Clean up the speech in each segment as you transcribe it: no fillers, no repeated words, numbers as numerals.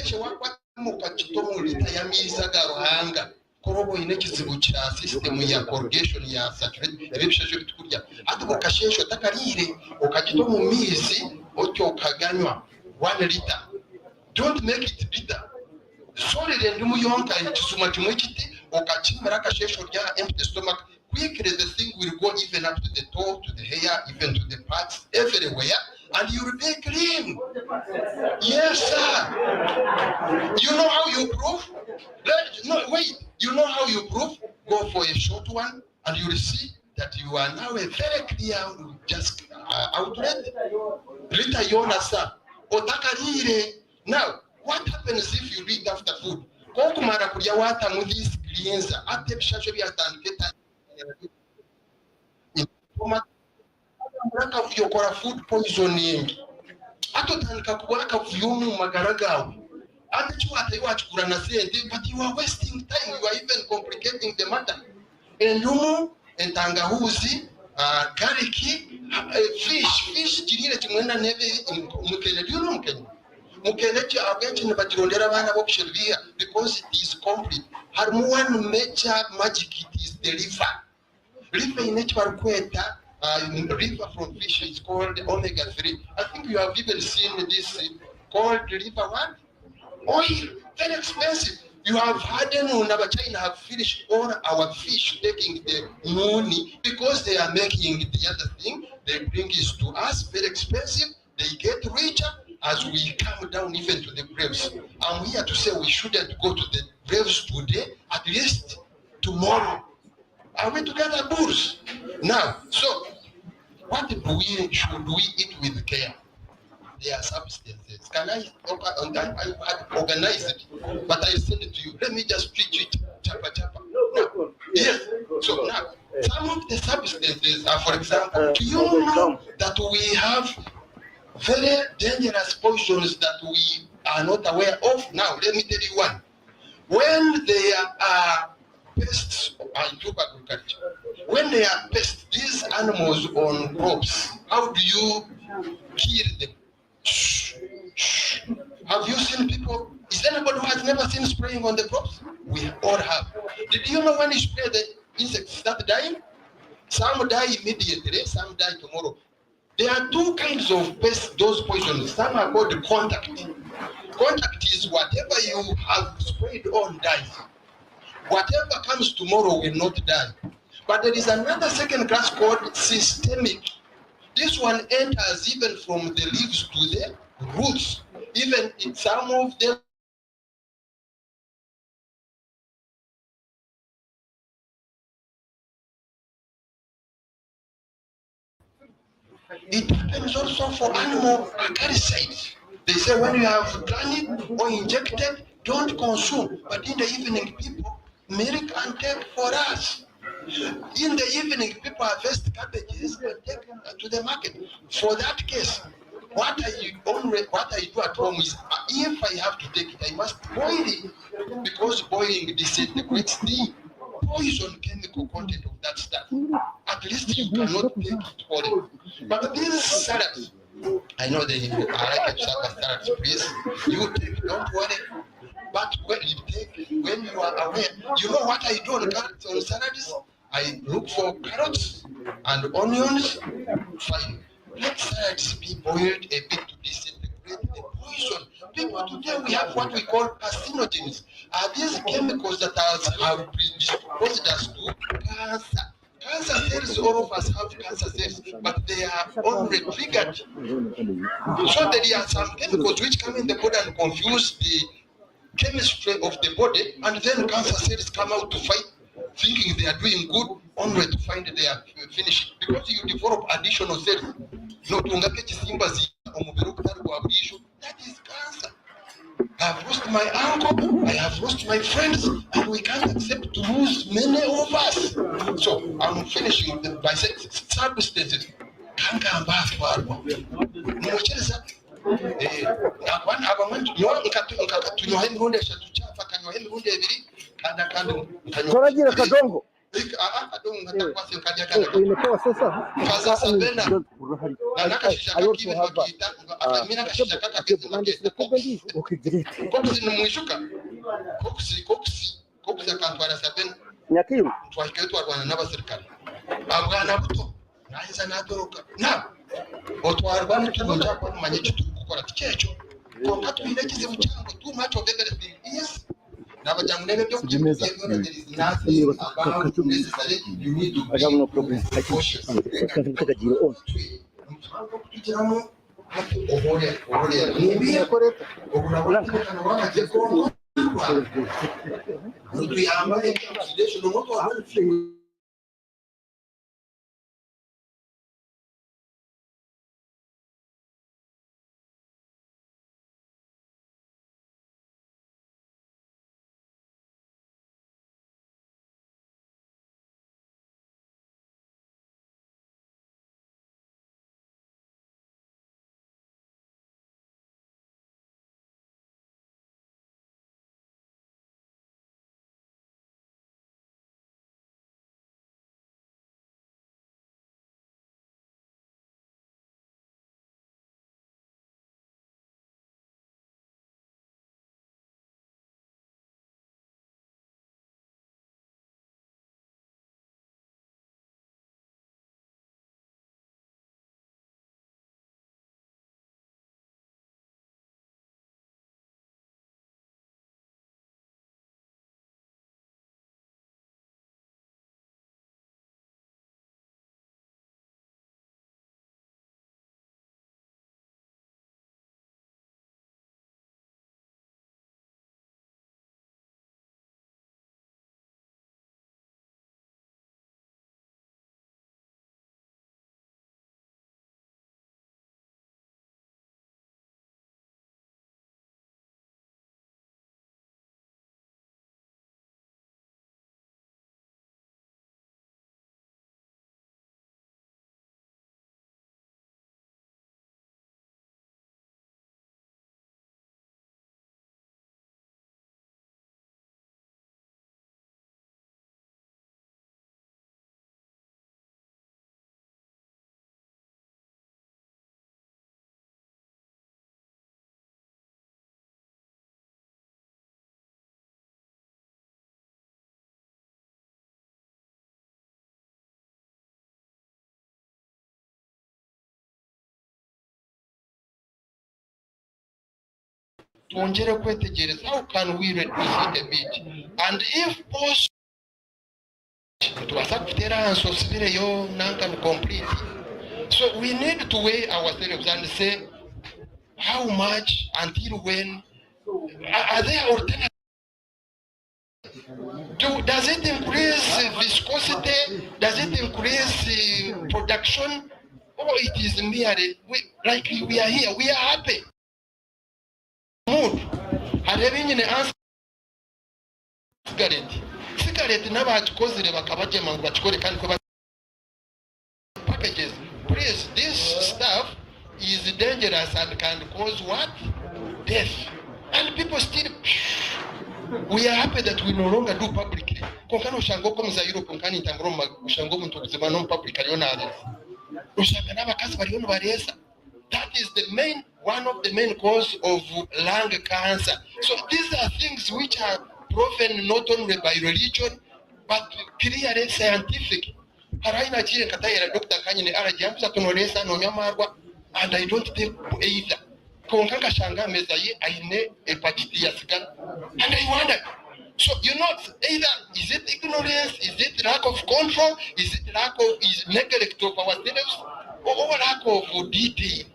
akasheshe wakwa mukachito mu lita ya miza garuhanga korobo ine kizibu cha system ya corrugation ya saturated ebisheshe bitukurya ati mukasheshe takarire ukachito mu mizi otyo kaganywa 1 liter. Don't make it bitter. Sorry, then you yonka ikisuma kimwe kiti ukachimera kashesho rya empty stomach. Quickly the thing will go even up to the toe, to the hair, even to the parts, everywhere, and you will be clean. Yes, sir. You know how you prove? No, wait. You know how you prove? Go for a short one, and you will see that you are now a very clear, just outlet. Rita Yona, sir. Otakarire. Now, what happens if you eat after food? Kokumara kuya wata mudis cleanser. Ate bishasho byatandiketa. Muraka kuyokora food poisoning. Atotandika kubaka kuyumu magaragawe. Ate chuata iwachukura na sente, but you are wasting time. You are even complicating the matter. Endumu, entangahuzi, gariki, fish, jirire chimwena neve mukele. Do you know mukele? Mukelechi agenchi nebatirondera bana bokshirvia because it is complete. Harmu one major magic it is the river. River in nature kweta river from fish is called omega-3. I think you have even seen this called river what? Oil, very expensive. You have had China have finished all our fish taking the money because they are making the other thing. They bring it to us, very expensive. They get richer as we come down even to the graves. I'm here to say we shouldn't go to the graves today, at least tomorrow. Are we together, bulls? Now, so what should we eat with care? There are substances. Can I organize it? But I send it to you. Let me just preach it, chapa. Now, yes. So now, some of the substances are, for example, do you know that we have very dangerous poisons that we are not aware of? Now, let me tell you one. When there are pests in crop agriculture, when there are pests, these animals on crops, how do you kill them? Have you seen people? Is there anybody who has never seen spraying on the crops? We all have. Did you know when you spray the insects start dying? Some die immediately, some die tomorrow. There are two kinds of pests, those poisons. Some are called contact. Contact is whatever you have sprayed on dies. Whatever comes tomorrow will not die. But there is another second class called systemic. This one enters even from the leaves to the roots. Even in some of them, it happens also for animal acaricides. They say when you have done it or injected, don't consume. But in the evening, people milk and take for us. In the evening, people harvest cabbages and take them to the market. For that case, what I do at home is, if I have to take it, I must boil it, because boiling disintegrates the poison chemical content of that stuff. At least you cannot take it for it. But these salads, I know they are like a salads, please. You take, don't worry. But when you are aware, you know what I do on salads? I look for carrots and onions. Fine. Let salads be boiled a bit to disintegrate the poison. People today, we have what we call carcinogens. Are these chemicals that have predisposed us to cancer? Cancer cells, all of us have cancer cells, but they are only triggered. So there are some chemicals which come in the body and confuse the chemistry of the body, and then cancer cells come out to fight, thinking they are doing good, only to find they are finished, because you develop additional cells. That is cancer. I have lost my uncle, I have lost my friends, and we can't accept to lose many of us. So I'm finishing by saying substances. imepewa sasa. Nyakiru twaketwarwana n'abasirikare abwana buto nahiza natoroka na otwarwana tugonja kumanya icyo turi gukora tikecyo konka twiregize mu cyango too much of everything is nabajya munebe byo kugimeza no problem kakagiro on nibiye koreta obulakana wabajye ko tuyambaye oxidation no moto twongere kwetegereza how can we reduce it a bit and if possible tubasa kutera hanso sibireyo nanka complete. So we need to weigh ourselves and say how much until when are there alternatives? Does it increase viscosity? Does it increase production? Or it is merely like we are here, we are happy. Mood. Having an answer. Cigarette never cause the Bakabajam, but can packages. Please, this stuff is dangerous and can cause what? Death. And people still. We are happy that we no longer do publicly. Konkano shango komuza Europe konkani tangoroma shango muntu kuzima non publicly on others. Ushangana bakazi bari ono baresa. That is one of the main cause of lung cancer. So these are things which are proven not only by religion but clearly scientific. Haraina chile katayera Dr. Kanyine arajiambuza kunoresa no nyamarwa and I don't take either. Konkanga shanga mezaye aine hepatitis and I wonder, so either is it ignorance, is it lack of control, is it is neglect of ourselves, or lack of detail?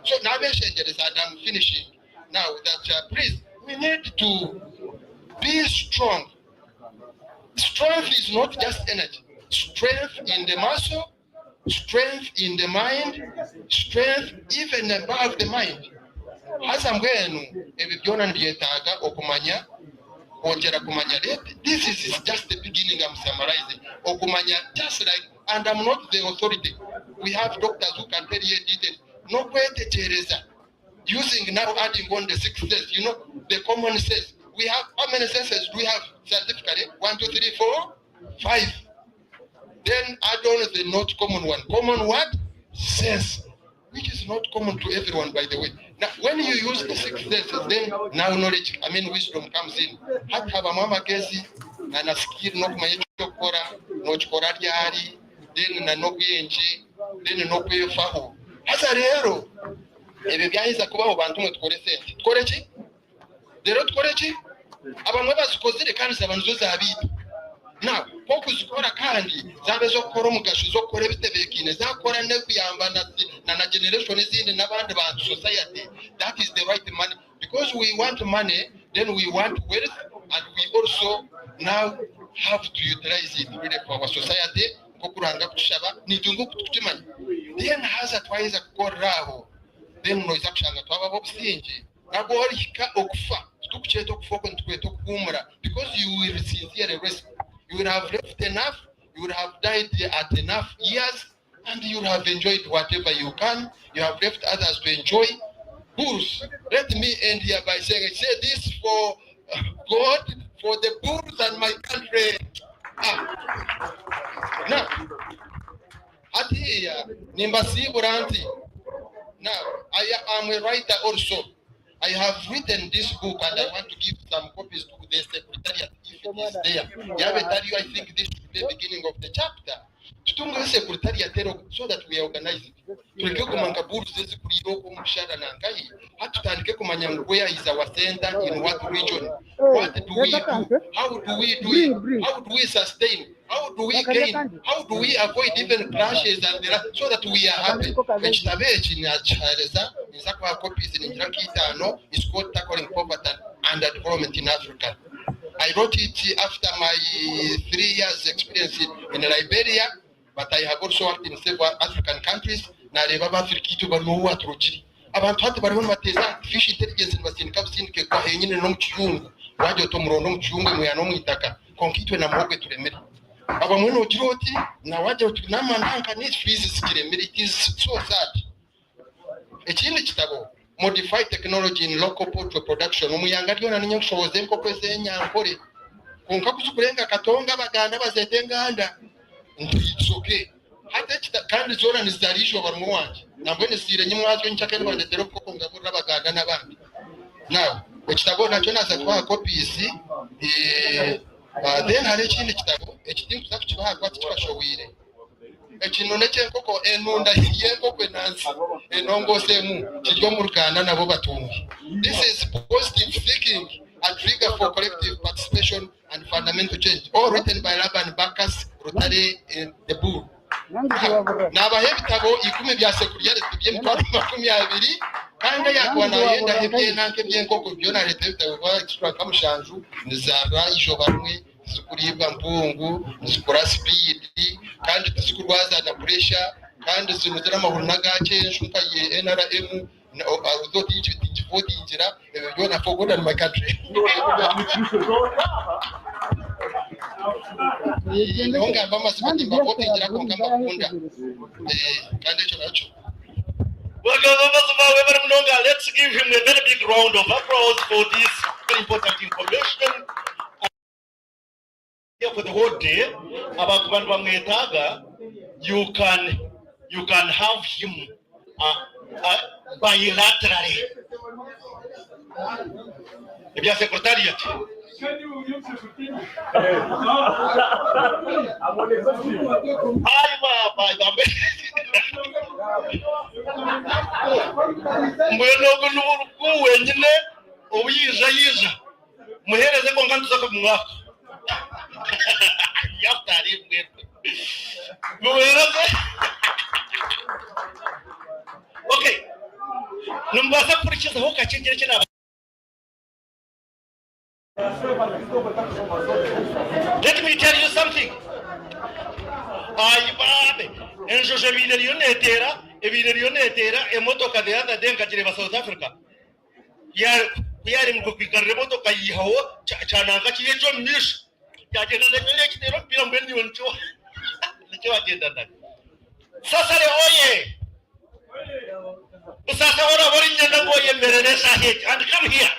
So now I'm finishing now that please we need to be strong. Strength is not just energy. Strength in the muscle, strength in the mind, strength even above the mind. Hasa mbwenu ebibyona nbyetaga okumanya ongera kumanya this is just the beginning. I'm summarizing okumanya just like, and I'm not the authority. We have doctors who can tell you details. No kwetechereza using now adding on the 6 senses. The common sense. We have how many senses do we have scientifically? 1, 2, 3, 4, 5. then add on the not common one. Common what? Sense, which is not common to everyone, by the way. Now, when you use the 6 senses, then now knowledge, wisdom comes in. Hata mama kesi na nasikiri no kumanya chokora, no chokora diari, then na no kuyenje, then no kuyefaho. Hasa rero, ebe byahiza kubaho bantu mwe tukore sente. Tukore ki? Rero tukore ki? Abantu bazikozire kandi abantu zo zabitu. Now, poku zikora kandi zabe zo kora mugasho zo kora bitebekine zakora ne kuyamba na generation izindi n'abandi ba society. That is the right money, because we want money, then we want wealth, and we also now have to utilize it really for our society. Kokuranga kushaba nitungu kutukimanya. Then haza twaiza kukoraho. Then noiza kushanga twaba bobusinje. Nabo orika okufa. Tukucheto okufa ko ntukweto kumura, because you will sincerely risk. You will have left enough, you will have died at enough years, and you will have enjoyed whatever you can. You have left others to enjoy. Bulls. Let me end here by saying, I say this for God, for the bulls and my country. Now, now, I am a writer also. I have written this book and I want to give some copies to the secretariat if it is there. I think this should be the beginning of the chapter. Tutunge secretariat so that we organize it. Tuleke kumanga buru zezi kuliyo kumshara na ngai. Hatutandike kumanya where is our center, in what region. What do we do? How do we do it? How do we sustain? How do we gain? How do we avoid even clashes and so that we are happy? Copies in Kitano is called Tackling Poverty and Development in Africa. I wrote it after my 3 years experience in Liberia, but I have also worked in several African countries. Abantu hati bariho bateza artificial intelligence basinka businike kwa henyine no mchungu waje tomuro no mchungu mwe no mwitaka konkitwe na mwoge turemere aba mwe kiroti na waje tunama ntanka ni fees sikiremere. It is so sad. Ekindi kitabo modify technology in local poultry production umuyanga ryo naninyo kushoboze nko kwese nyankore konka kuzukurenga katonga baganda bazetenganda ntisoke hata kandi zona nizarisho barumwe wanje nambone sire nyimwazwe nchakene bandetero ko ngabura baganda nabandi. Now ekitabo nakyo naza kwa copies then hari ekindi kitabo ekitingu takukibaha kwa kibashowire ekinone cy'enkoko enunda y'enkoko nansi enongo semu kiryo mu Rwanda nabo batungi. This is positive thinking, a trigger for collective participation and fundamental change, all written by Laban Bacchus Rotary in the book. Nabahe bitabo 10 bya sekuriya tubye mutwaro 20 kandi yakwana yenda hebye nanke byenkoko byo na leta bitabo kwa extra kamushanju nizara ijo barumwe zikuribwa mpungu zikora speed kandi tuzikurwaza na pressure kandi zinuzira amahuru nagace nshuka ye NRM na uzoti y'ibiti injira byo na for good in my country. Nonga mama sibati mbako injira ko ngamba kunda kandi echo nacho. Let's give him a very big round of applause for this very important information. For the whole day about Bamwetaga, you can have him bilaterally. If you are secretariat. Okay. Let me tell you something. South Africa. Sasa oye. Sasa ora worinya na boye merene sahet and come here.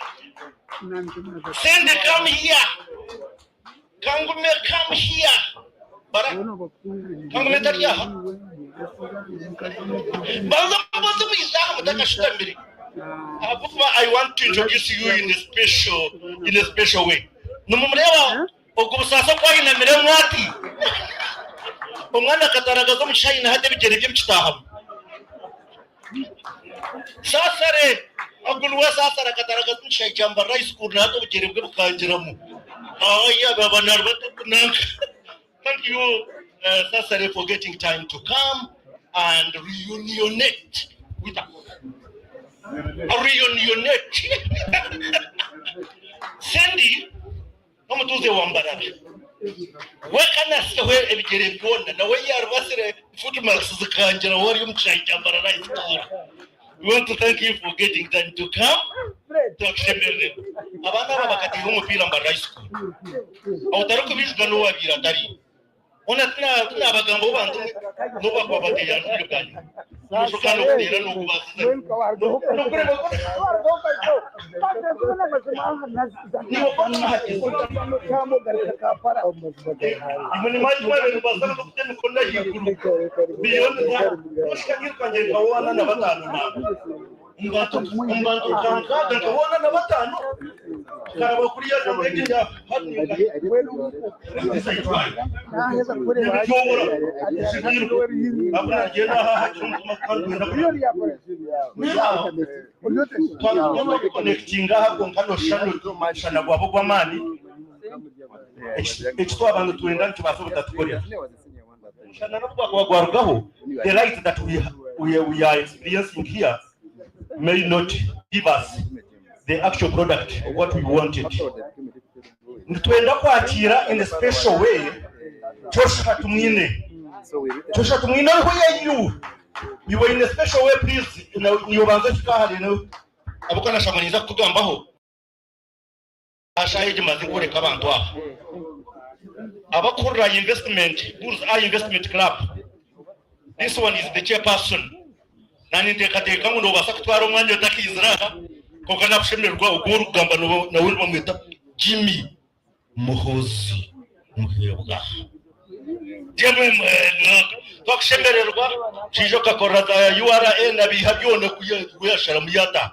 Send come here. Kangume come here. bara kamwe yaha baza baza mwizaha mutakashita mbere I want to introduce you in a special way. Numureba ubwo busasa kwa ina mbere mwati umwana kataragaza mucayi na hade bigere byo mcitaha sasa re agulwa sasa rakataragaza mucayi Mbarara school na hade bigere byo bukangiramo aya babana batunanka. Thank you sasa re for getting time to come and reunionate with us. Reunionate. Sandy, I'm to the Mbarara. Where can I say where every day na we are wasere footmarks the kanjara warium chai Mbarara. We want to thank you for getting time to come to Shemberlin. Abana bakati humo pila Mbarara school. Autaruko bishgano wagira dari. Ona tuna abagambo bantu no bakwabate ya ndukanye. Mushukano kudera no kubasa. Imani maji mwe basana kutene konna yikuru. Beyond that, mushikanyir kanje kawana na batanu na. Umbantu kanka kawana na batanu. Karaba kuriya no ngejya hatu. Connectinga hako nkano shana gwabo gwamani ekitwa abantu tuenda ntibasobola tukolera shana nabwo gwagwarugaho the light that we are experiencing here may not give us the actual product of what we wanted. Nitwenda kwakira in a special way Joshua tumwine you were in a special way, please. You banza kikahari no abukana shamaniza kugambaho ashahije mazikure kabantu aho abakura investment Bulls Eye Investment Club. This one is the chairperson nani tekateka ngo basa kutwara umwanya utakizira kokana kushemerwa uguru kugamba na wuri bamwita Jimmy Muhozi muhebwa Jemwe twakushemererwa cijo kakoraza URA nabiha byone kuyashara muyata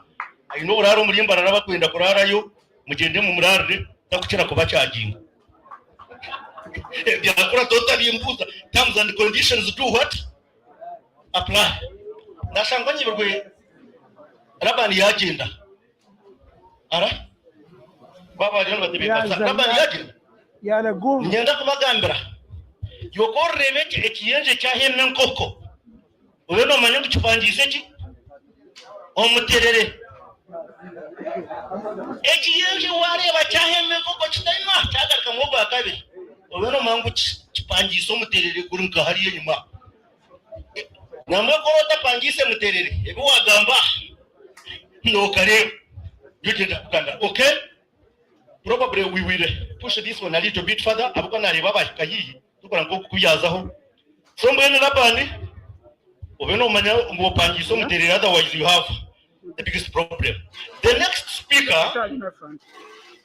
ayino uraro muri Mbarara bakwenda kurarayo mugende mu murarire takukira kuba cyaginga byakora totally imbuza terms and conditions do what apply ndashanganye birwe rabani yagenda ara baba rero batebeka rabani yagenda yana gum nyenda kumagambira yokorebe ekiyenje cyahemwe nkoko ubeno manye gucupangise ki omuterere ekiyenje wareba cyahemwe nkoko kitayima cyagaruka mu bwa kabiri ubeno mangu cipangise omuterere kuri nkahariye nyuma namwe korota pangise muterere ebi wagamba no kare yugenda kuganda. Okay, probably we will push this one a little bit further abukana reba bashikayi tukora ngo kuyazaho so mbene labani ubeno manya ngo pangiso muterera, otherwise you have the biggest problem. The next speaker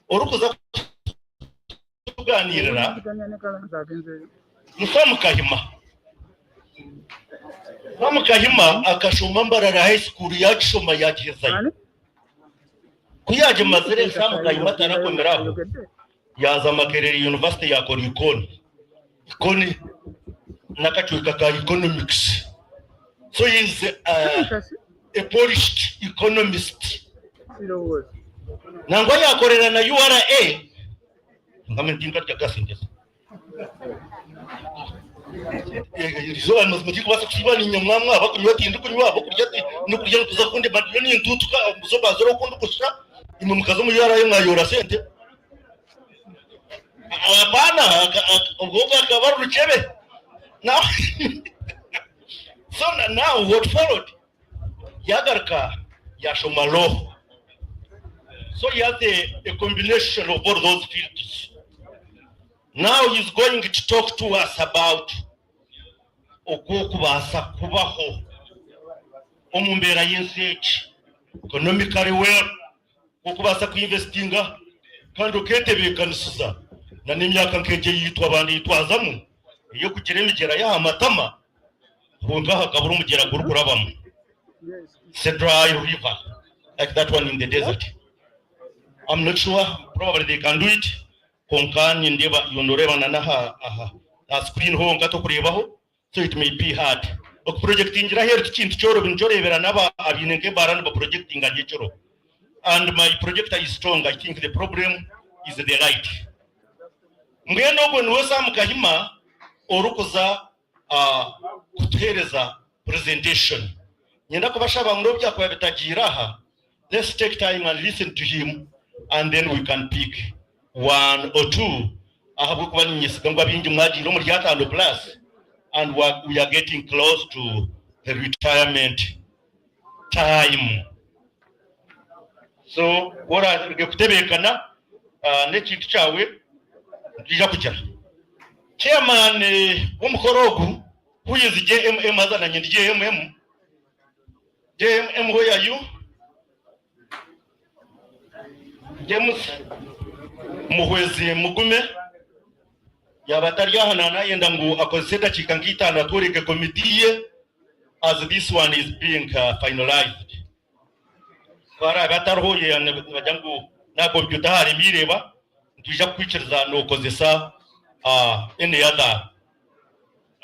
orukuza kuganirira Mukahima akashoma Mbarara high school yakishoma yakizanye kuyaje mazere Mukahima tarakomeraho yaza Makerere University yakora ikoni nakachweka ka economics, so he is a polished economist. Nangwa yakorera na URA ngamentinga tyakasindesa so almazmatiko basa kusibani nyamwamwa abakunyoti ndukunywa abakuryati nukurya kuzakunde badoni ntutuka muzoba zero kundu kusha imukazo mu URA yongayora sente abana ogoga kabaru chebe now. So now what followed yagarka yashomalo, so he has a combination of all those fields. Now he's going to talk to us about okubasa kubaho omumbera yensechi economically well okubasa kuinvestinga kandi oketebeka nisiza na n'imyaka nkeje yitwa abandi yitwazamu iyo kugera imigera ya matama hunga hakabura umugera gurkurabamo. It's a dry river like that one in the desert. I'm not sure, probably they can do it. Konkani ndeba yondoreba nanaha screen ho ngato kurebaho, so it may be hard. Ok projecting ra here kintu cyoro binjorebera naba abinenge barana ba projecting ngachoro. And my projector is strong. I think the problem is the light. Mweno gwe nwosa mukahima orukoza kutereza presentation. Nyenda kubashaba ngobya kwa bitajiraha. Let's take time and listen to him, and then we can pick one or two. Ahabu kuba nyisiga bingi mwaji no muri 5 plus, and we are getting close to the retirement time. So what I kutebekana nekintu cyawe ndija kujya. Chairman w'umukorogu who is JMM azana nyindi JMM. JMM, where are you? James Muhwezi Mugume yabatari ahanana yenda ngo akonseda kikangita na toreke committee as this one is being finalized. Kwara batarhoye bajangu na computer hari mireba ntija kwiciriza no kozesa any other.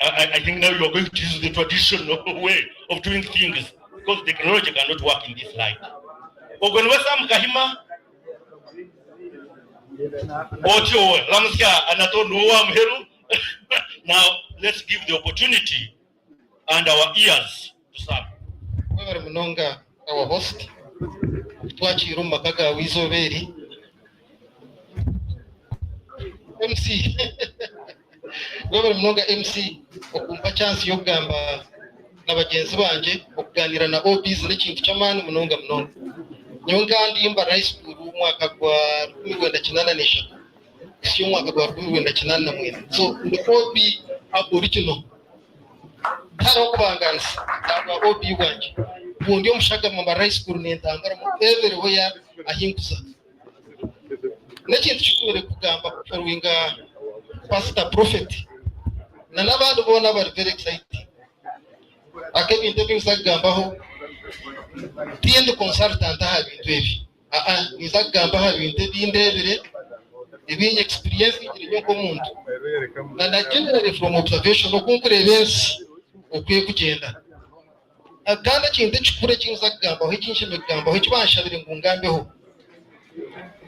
I think now you are going to use the traditional way of doing things because the technology cannot work in this light. Ogonwesa mkahima Ocho Lamska Anato Noam Heru. Now let's give the opportunity and our ears to serve. Wewe Mnonga, our host. Twachi rumba kaka wizoberi. MC. Wewe Mnonga MC okumpa chance yo kugamba n'abagenzi banje okuganira na OBs n'ikintu cy'amani Mnonga. Nyonga ndi Mbarara school mwaka gwa 1986 sio mwaka gwa 1984. So the OB aboriginal taro kubanganisa tagwa OB wanje bundi omushaga Mbarara school n'entambara mu everywhere ahinkuza n'ekintu kikure kugamba kuferwinga pastor prophet na n'abantu bona bari very excited akebinte binsagambaho tiende consultant ha bintu ebi nizagamba ha bintu bindebere ebinye experience ngire ko muntu na generally from observation okunkurebensi okwiye kugenda akanda kintu kikure kinzagamba ho kinshimegamba ho kibashabire ngungambeho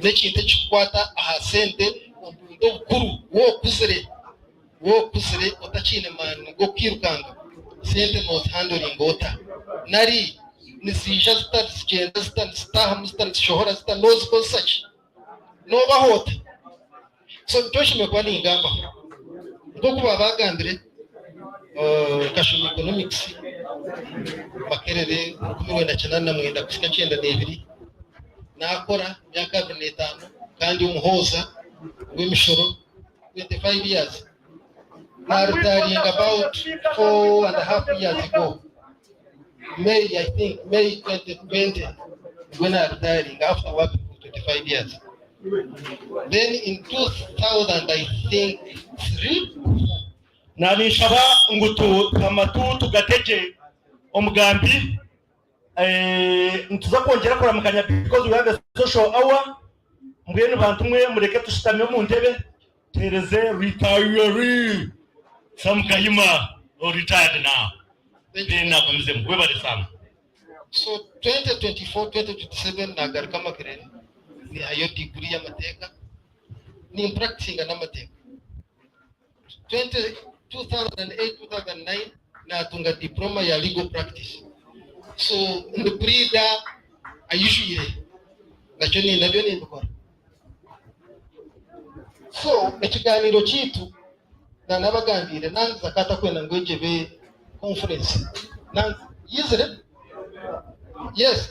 nekintu kikwata aha sente obundo bukuru wo kuzire otachine man go kirukanga sente not handling water nari nisija zigenda zitaha shohora zitanozi ko such no bahota so ntoshime kwa ningamba ngo kuba bagambire kashumu economics bakerere 1992 kusika 92 nakora myaka 25 kandi umuhoza w'imishoro 25 years retiring about 4.5 years ago. May, I think, May 2020, when I retiring after working for 25 years. Then in 2000, I think, 3. Nani shaba ngutu kamatu tugateje omugambi ntuza kongera kuramukanya because we have a social hour. Mbwenu bantu mwe mureke tushitame mu ntebe tereze retiree Samkahima or retired now. So 2024, 2027 nagarukama kirene ni ayo degree ya mateka ni practicing na mateka 2008 2009 na tunga diploma ya legal practice. So in the breeder ayishuye nacho ni nabyo ni ndukora. So ekiganiro kitu na nabagambire nanza kata kwenda ngwejebe conference nanza yizere yes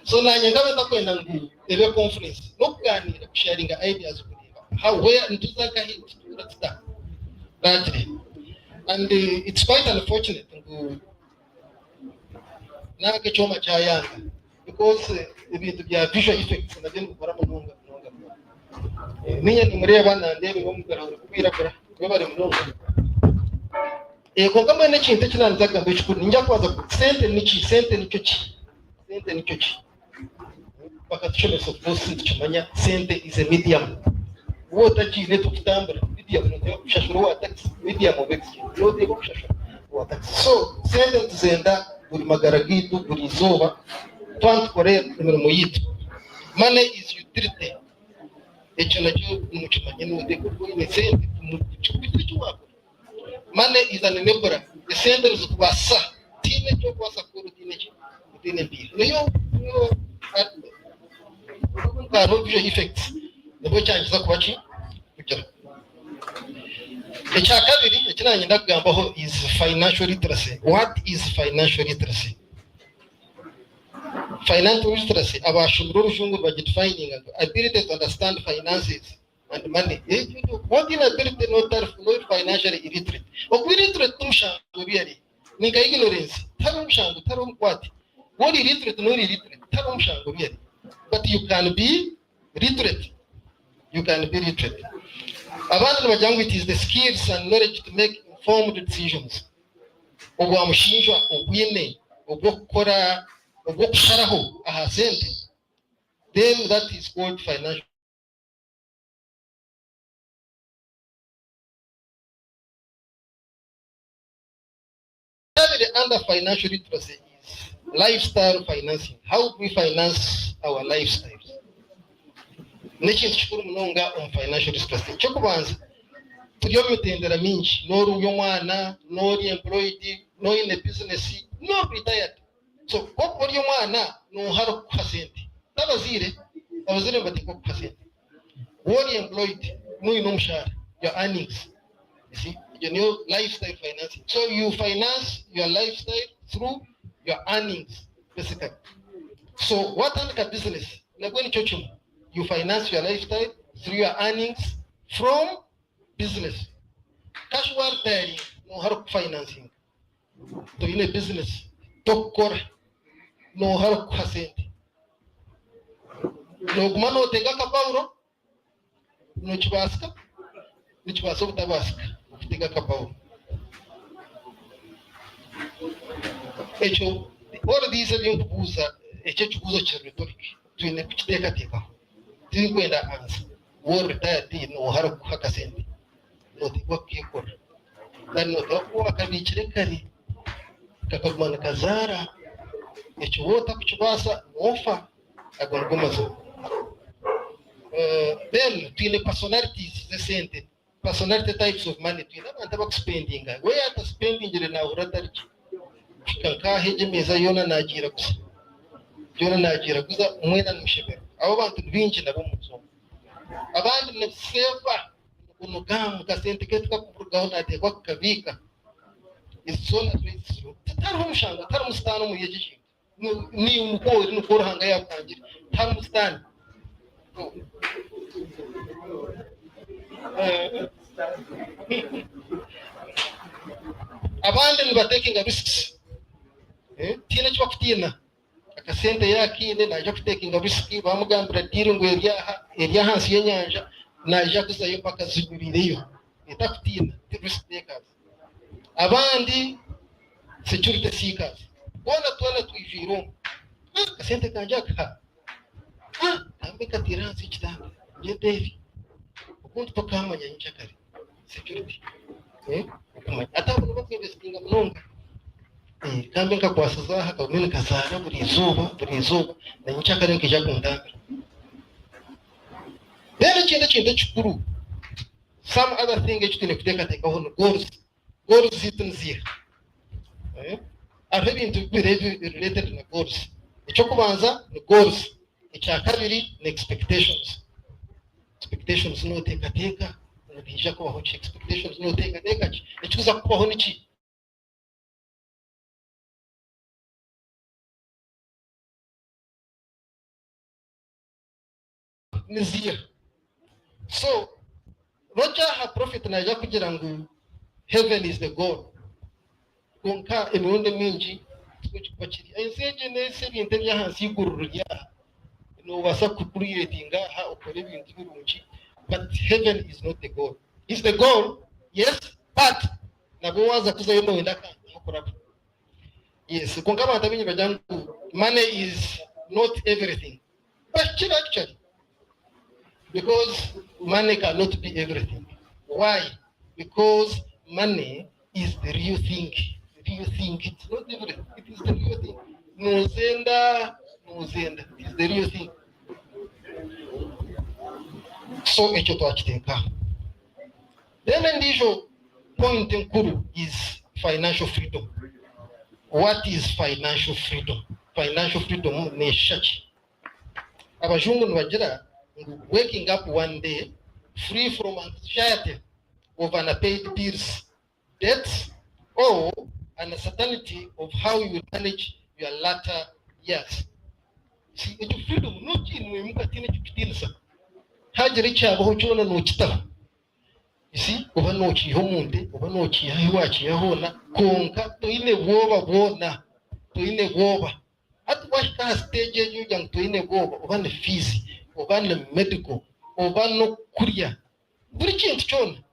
so nanye ngabenda kwenda ngu ebe conference no kuganira kusharinga ideas kureba how where ntuzaka hit to start that and it's quite unfortunate ngu nake choma cha yanga because ibintu bya visual effects nabyo ngukora munonga niyo nimureba nandebe bo mugara kwirabura bari mu nonga konka mwene kintu kinanzaga mbicukuru njya kwaza sente niki sente nicyo ki bakatushomesa bose tumanya sente is a medium wota kine tukutambura medium no kushashura wa tax medium of exchange no de kushashura wa tax so sente tuzenda buri magaragitu buri zoba twantukore imirimo yitu money is utility icyo nacyo n'umucumanye n'ude kuko ine sente mu cyubitire cy'wako money is an enabler the sente zikubasa tine cyo kwasa kuru tine bi niyo ngaro visual effects nibo cyangiza kubaki kugira icya kabiri ikinanye ndagambaho is financial literacy. What is financial literacy? Financial literacy abashumuru rushungu bagidefining ability to understand finances and money. What inability not financially illiterate. Illiterate tumshango biyari ninga ignorance tarumshango tarumkwati. What illiterate no illiterate tarumshango biyari. But you can be literate. You can be literate. Abandi bajangu it is the skills and knowledge to make informed decisions. Obwa mushinjwa obwine obwokora obwokusharaho ahasente, then that is called financial. Under financial literacy is lifestyle financing. How do we finance our lifestyles? Nekintu kikuru munonga financial literacy. Cyo kubanza turiyo mitendera mingi noru y'omwana nori employed no in a business no retired. So ko uri umwana no haro kuhasente tabazire batiko kuhasente wori employed no mushahara your earnings. You see your new lifestyle financing. So you finance your lifestyle through your earnings basically. So what kind of business you finance your lifestyle through your earnings from business. Casual daily no haro financing to in a business tokora no haro kuhasente no gumano tega kapauro no chibasika utabasika tega kapauro echo all these are young kubuza echo kubuza cha rhetoric tuine kuchiteka teka tinkwenda answer word that no haro kuhasente no tigwa kikora dan no tokwa kabichire kari kakagumana kazara echo wota kuchibasa ofa agongomazo. Then twine personalities the personality types of money twine abantu spending we are spending jere na uratariki kanka heje meza yona nagira gusa mwena n'umushebero abo bantu binji nabo muzo abandi ne seva unugamu kasente ketuka kuvugaho natekwa kabika isona twitsu tataru mushanga taru mustano mu yeje ni umukori n'ukora hanga yakangira taru mustano abandi ni taking risks tina cyo kutina akasente yakine naje taking risks bamugambira diri ngo area hansi yenyanja naje kuzayo paka zibiriyo itakutina risk takers. Abandi security seekers bona twala tuyijiro kasente kanjaka kambe katiranzi kitanga ndevi ukuntu pakamanya nchakari security ata abantu bakwinvestinga munonga kambe nkakwasaza haka umene kazara buri zuba na nchakari nkija kundanga. Then kintu chikuru some other thing ekitine kuteka teka hono goals zitunzira are having to be related na goals. Icyo kubanza ni goals, icya kabiri ni expectations no teka nija kubaho expectations no teka ikiza kubaho niki nizia. So roja ha profit naja kugira ngo heaven is the goal konka enuonde minji tukipachiri enseje nese binte byahansi y'igururu rya no basa kucreatinga ha ukore ibintu birungi but heaven is not the goal. It's the goal, yes, but nabuwaza kuzayo wendaka mukurapa. Yes, kunkama atabinya bajangu, money is not everything. But actually, because money cannot be everything. Why? Because money is the real thing. The real thing. It's not everything. It is the real thing. No zenda. It is the real thing. So echo twakitenka. Then ndicho point nkuru is financial freedom. What is financial freedom? Financial freedom ne shaki. Abajungu nwagira waking up one day free from anxiety of unpaid bills, debts, or uncertainty of how you will manage your latter years. See, it's freedom. No chin we muka tine chupitinsa. Hajiri chabo chona no chita. You see, over no chi homunde, over no chi hiwachi yahona, konka to ine woba wona, to ine woba. At what kind of stage you young to ine woba, over the fees, over the medical, over no kuria. Bridging chon,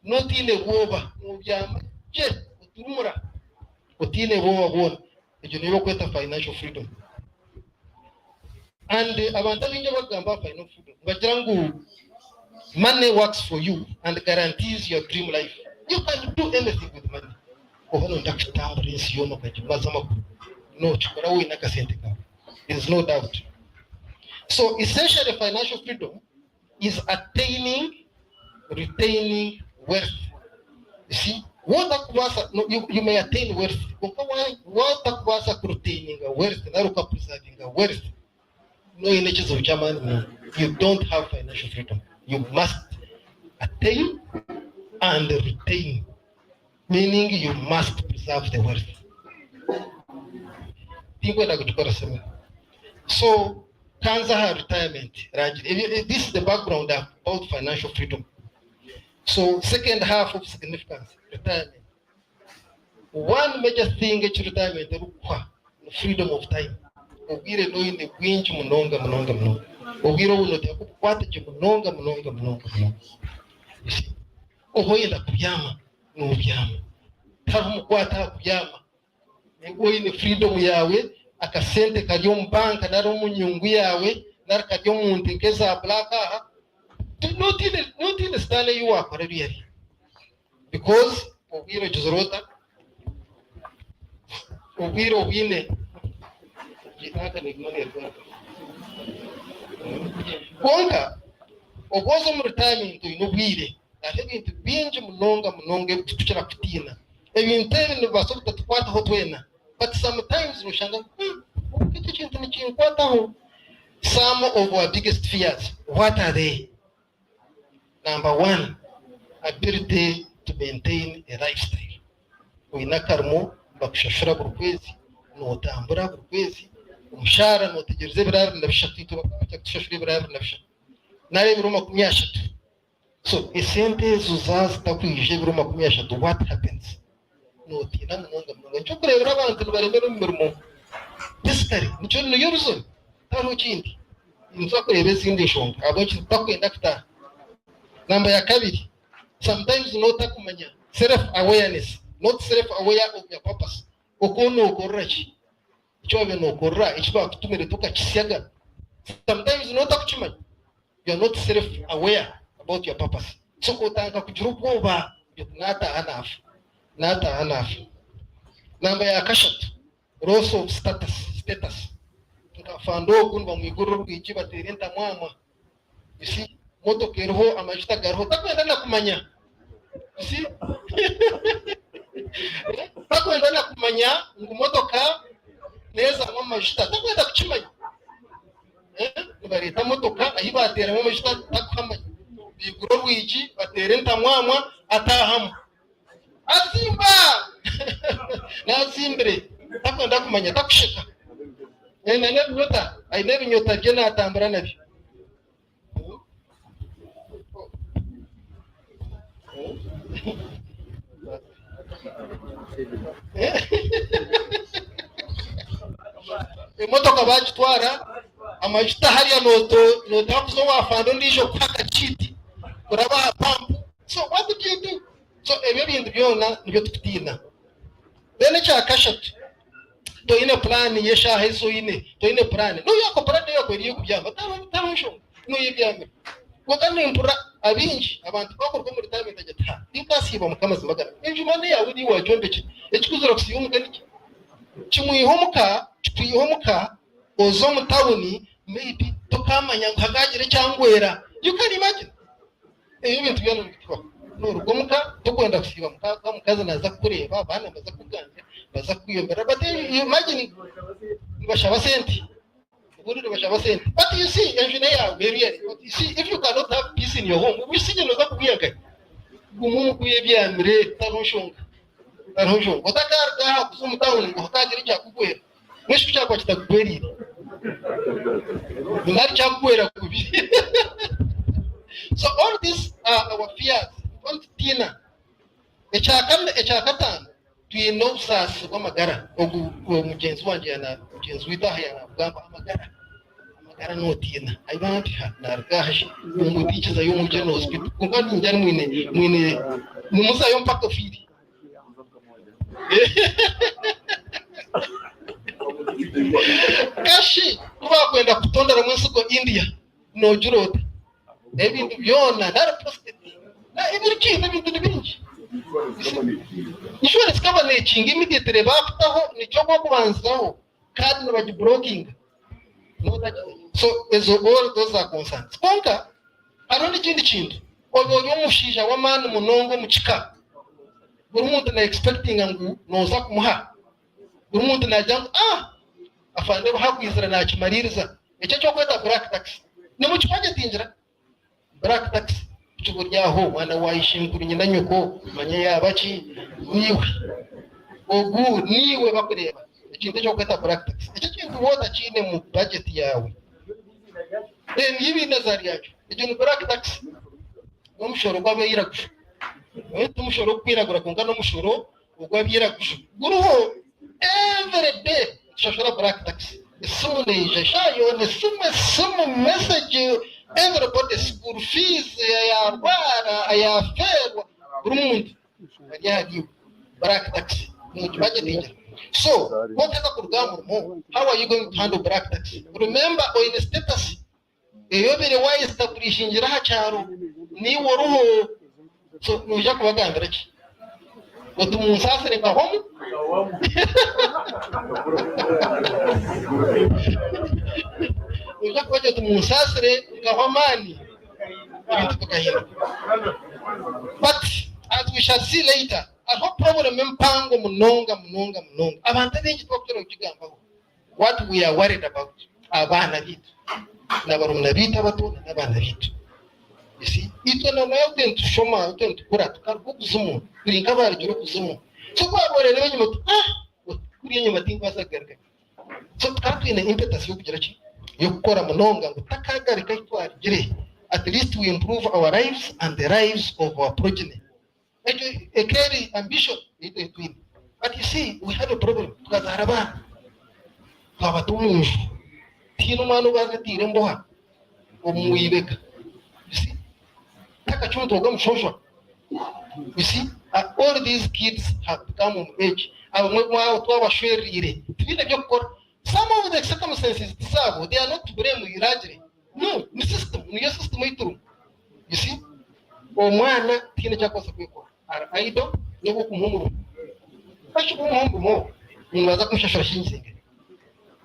not in a woba, no yam, jet, utumura, but in a woba won, you never quit a financial freedom. And I'm telling you what about financial freedom. But Jangu, money works for you and guarantees your dream life. You can do anything with money. No, there's no doubt. So essentially financial freedom is attaining, retaining wealth. You see, you may attain wealth. What retaining a wealth, preserving a wealth. No images of German, you don't have financial freedom. You must attain and retain, meaning you must preserve the wealth. So, cancer retirement. This is the background about financial freedom. So, second half of significance, retirement. One major thing is retirement, freedom of time. Ogire no in the winch munonga. Ogire uno te kukwata munonga. You see, ohoyenda kuyama no byama. Tavu kwata kuyama. Ego in freedom yawe akasente kajyo mbanka naro munyungu yawe naro kajyo muntekeza blaka. Not in the style you are really. Because ogire juzrota ogire ogine Konka, ogozo mu retirement inobwire afite ibintu binje munonga kuchira kutina ebintu ebintu basokuta tukwata ho twena but sometimes ushanga kitu kintu nikinkwata ho. Some of our biggest fears, what are they? Number one, ability to maintain a lifestyle. Uinakarmo bakushashura bukwezi no tambura bukwezi umushara no tegereze birara ndabishatu bakashashura birara ndabishatu nare biruma kumyashatu. So esente zuzaza takwije biruma kumyashatu, what happens? No tina munonga cyo kurebera abantu baremera umurimo discari nico no yoruzo taho kindi inzo kurebe zindi shonga abonye takwenda kta. Number ya kabiri, sometimes no takumanya self awareness, not self aware of your purpose. Okono okorachi ichobe no okora ichiba kutumire toka kisiaga. Sometimes no takuchimanya, you are not self aware about your purpose. So otanga kujurukoba nata enough. Number ya kashatu, loss of status. Tukafando kunwa mwiguru ichiba terenta mwama. You see, moto kerho amashita garho takwenda na kumanya. You see? Takwenda na kumanya ngumotoka neza amashita takwenda kuchimanya. Barita motoka ayiba atera amashita takwamanya. Biguro wiji baterenta mwamwa atahamu. Azimba. Na zimbere takwenda kumanya takushika. Nene nyota jena atambara nabyo. Emotoka bachitwara amashita hariya noto kuzo wafando ndijo kwaka chiti urabaha pampu. So what did you do? So ebintu byona nibyo tutina. Then cyakashatu to ine plan yeshaha izo ine to ine plan no yako plan yako iri kubyamba tamusho no yibyamira wakane impura abinji abantu bakorwa muri retirement agata nikasiba mukamazi magana injumane yawe ni wajombeje ekikuzura kusiyumuka niki kimwihomuka twihomuka ozo mu town maybe tokamanya nkagagire cyangwera you can imagine ibintu byano bitwa n'urugomuka tukwenda kusiba mukazi naza kureba abana baza kuganira baza kwiyomera but you imagine bashaba senti ugurire bashaba senti but you see engineer yawe really you see if you cannot have peace in your home we see no za kubiyaga umuntu kuyebyamire tarushonga utakarga kuzumutauni ngo hakagira cyakugwera mwisho cyakwa kitakugwerira ngari cyakugwera kubi. So all these are our fears. Don't tina. Echakatano twino sasa kwamagara omugenzi wanje yana mugenzi witaha yana bwamba amagara no tina ayibana pha nargashi umutikiza yo mujeno hospital kungani njani mwine numusa yo mpaka fili kashi kuba kwenda kutondera mwisiko India no jurota ebintu byona nara prostate na ibintu bingi insurance company chingi immediately baftaho nicyo bwo kubanzaho kandi no baji blocking no that so all those are concerns konka aroni kindi kintu obonye umushija wa manu munongo muchika buri muntu na expecting ngo noza kumuha buri muntu najya afande bahakwizira na kimaririza icyo cyo kweta black tax no muchikaje tinjira black tax cy'uburyaho mwana wayishingura nyina nyoko manye yabaci niwe bakureba ikintu cyo kweta black tax icyo kintu woza kine mu budget yawe yibi nazari yacu ikintu black tax umushoro gwabeyiragusha tumushoro kwiragura kunga no mushoro gwabiragusha guruho every day shashara black tax isune jashayo ne sumu message everybody school fees ya rwara ya fair rumuntu yadi black tax mu budget inja. So what is the program? How are you going to handle black tax? Remember in status eyobere wa establishing jiraha cyaro ni woruho so nuja kubagandira ki otumusasire ngahomu nuja kwaje tumusasire ngahomani ibintu tukahira. But as we shall see later, I hope problem mpango munonga abantu bengi twakira kigamba what we are worried about abana bitu n'abarumuna bitu abato n'abana bitu. You see, ito na nayo tentu shoma tentu kura tukarwo kuzumu kuringa bari juro kuzumu so kwa bore rero nyuma kuri nyuma tingwa garga so twatwine impetus yo kugira ki yo gukora munonga ngo takagarika itwari gire at least we improve our lives and the lives of our progeny. A clear ambition it will. But you see, we have a problem. Tukataraba twabatumu tino manu bazatire mboha omuyibeka. You see, takachunto gamshosha. You see, all these kids have become of age. Some of the circumstances they are not to blame largely. No, the system, your system. You see, omwana tine chakosa kwiko aido niho kumumuru bashi kumumuru mo nibaza kumshashara shinzinge.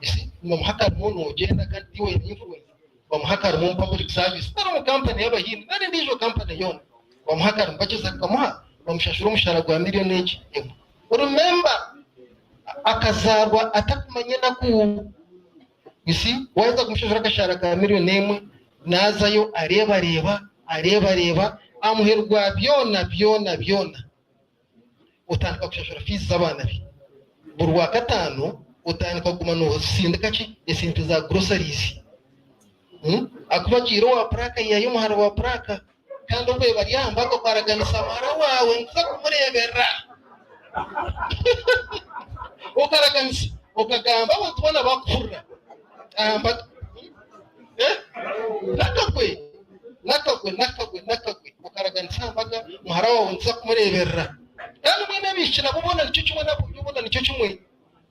You see, muhakara muntu ogenda kandi we influence bamuhakara mu public service nari mu company y'abahindi nari ndijo company yone bamuhakara mbakiza kamuha bamushashura umushara gwa million each. Remember akazarwa atakumanye na ku. You see, waweza kumshashura kashara ka million emwe nazayo areba amuherwa byona utandika kushashura fees z'abana be burwa katano utandika kumano sindika ki esinti za groceries akubakiro wa praka yayo muharo wa praka kandi ubwe bari yambako kwaraganisa mara wawe nza kumurebera ukaraganisa ukagamba abantu bana bakura nakakwe sambaga muharawa wonza kumureberera kandi mwene bishira bubona nicyo kimwe nabona nicyo kimwe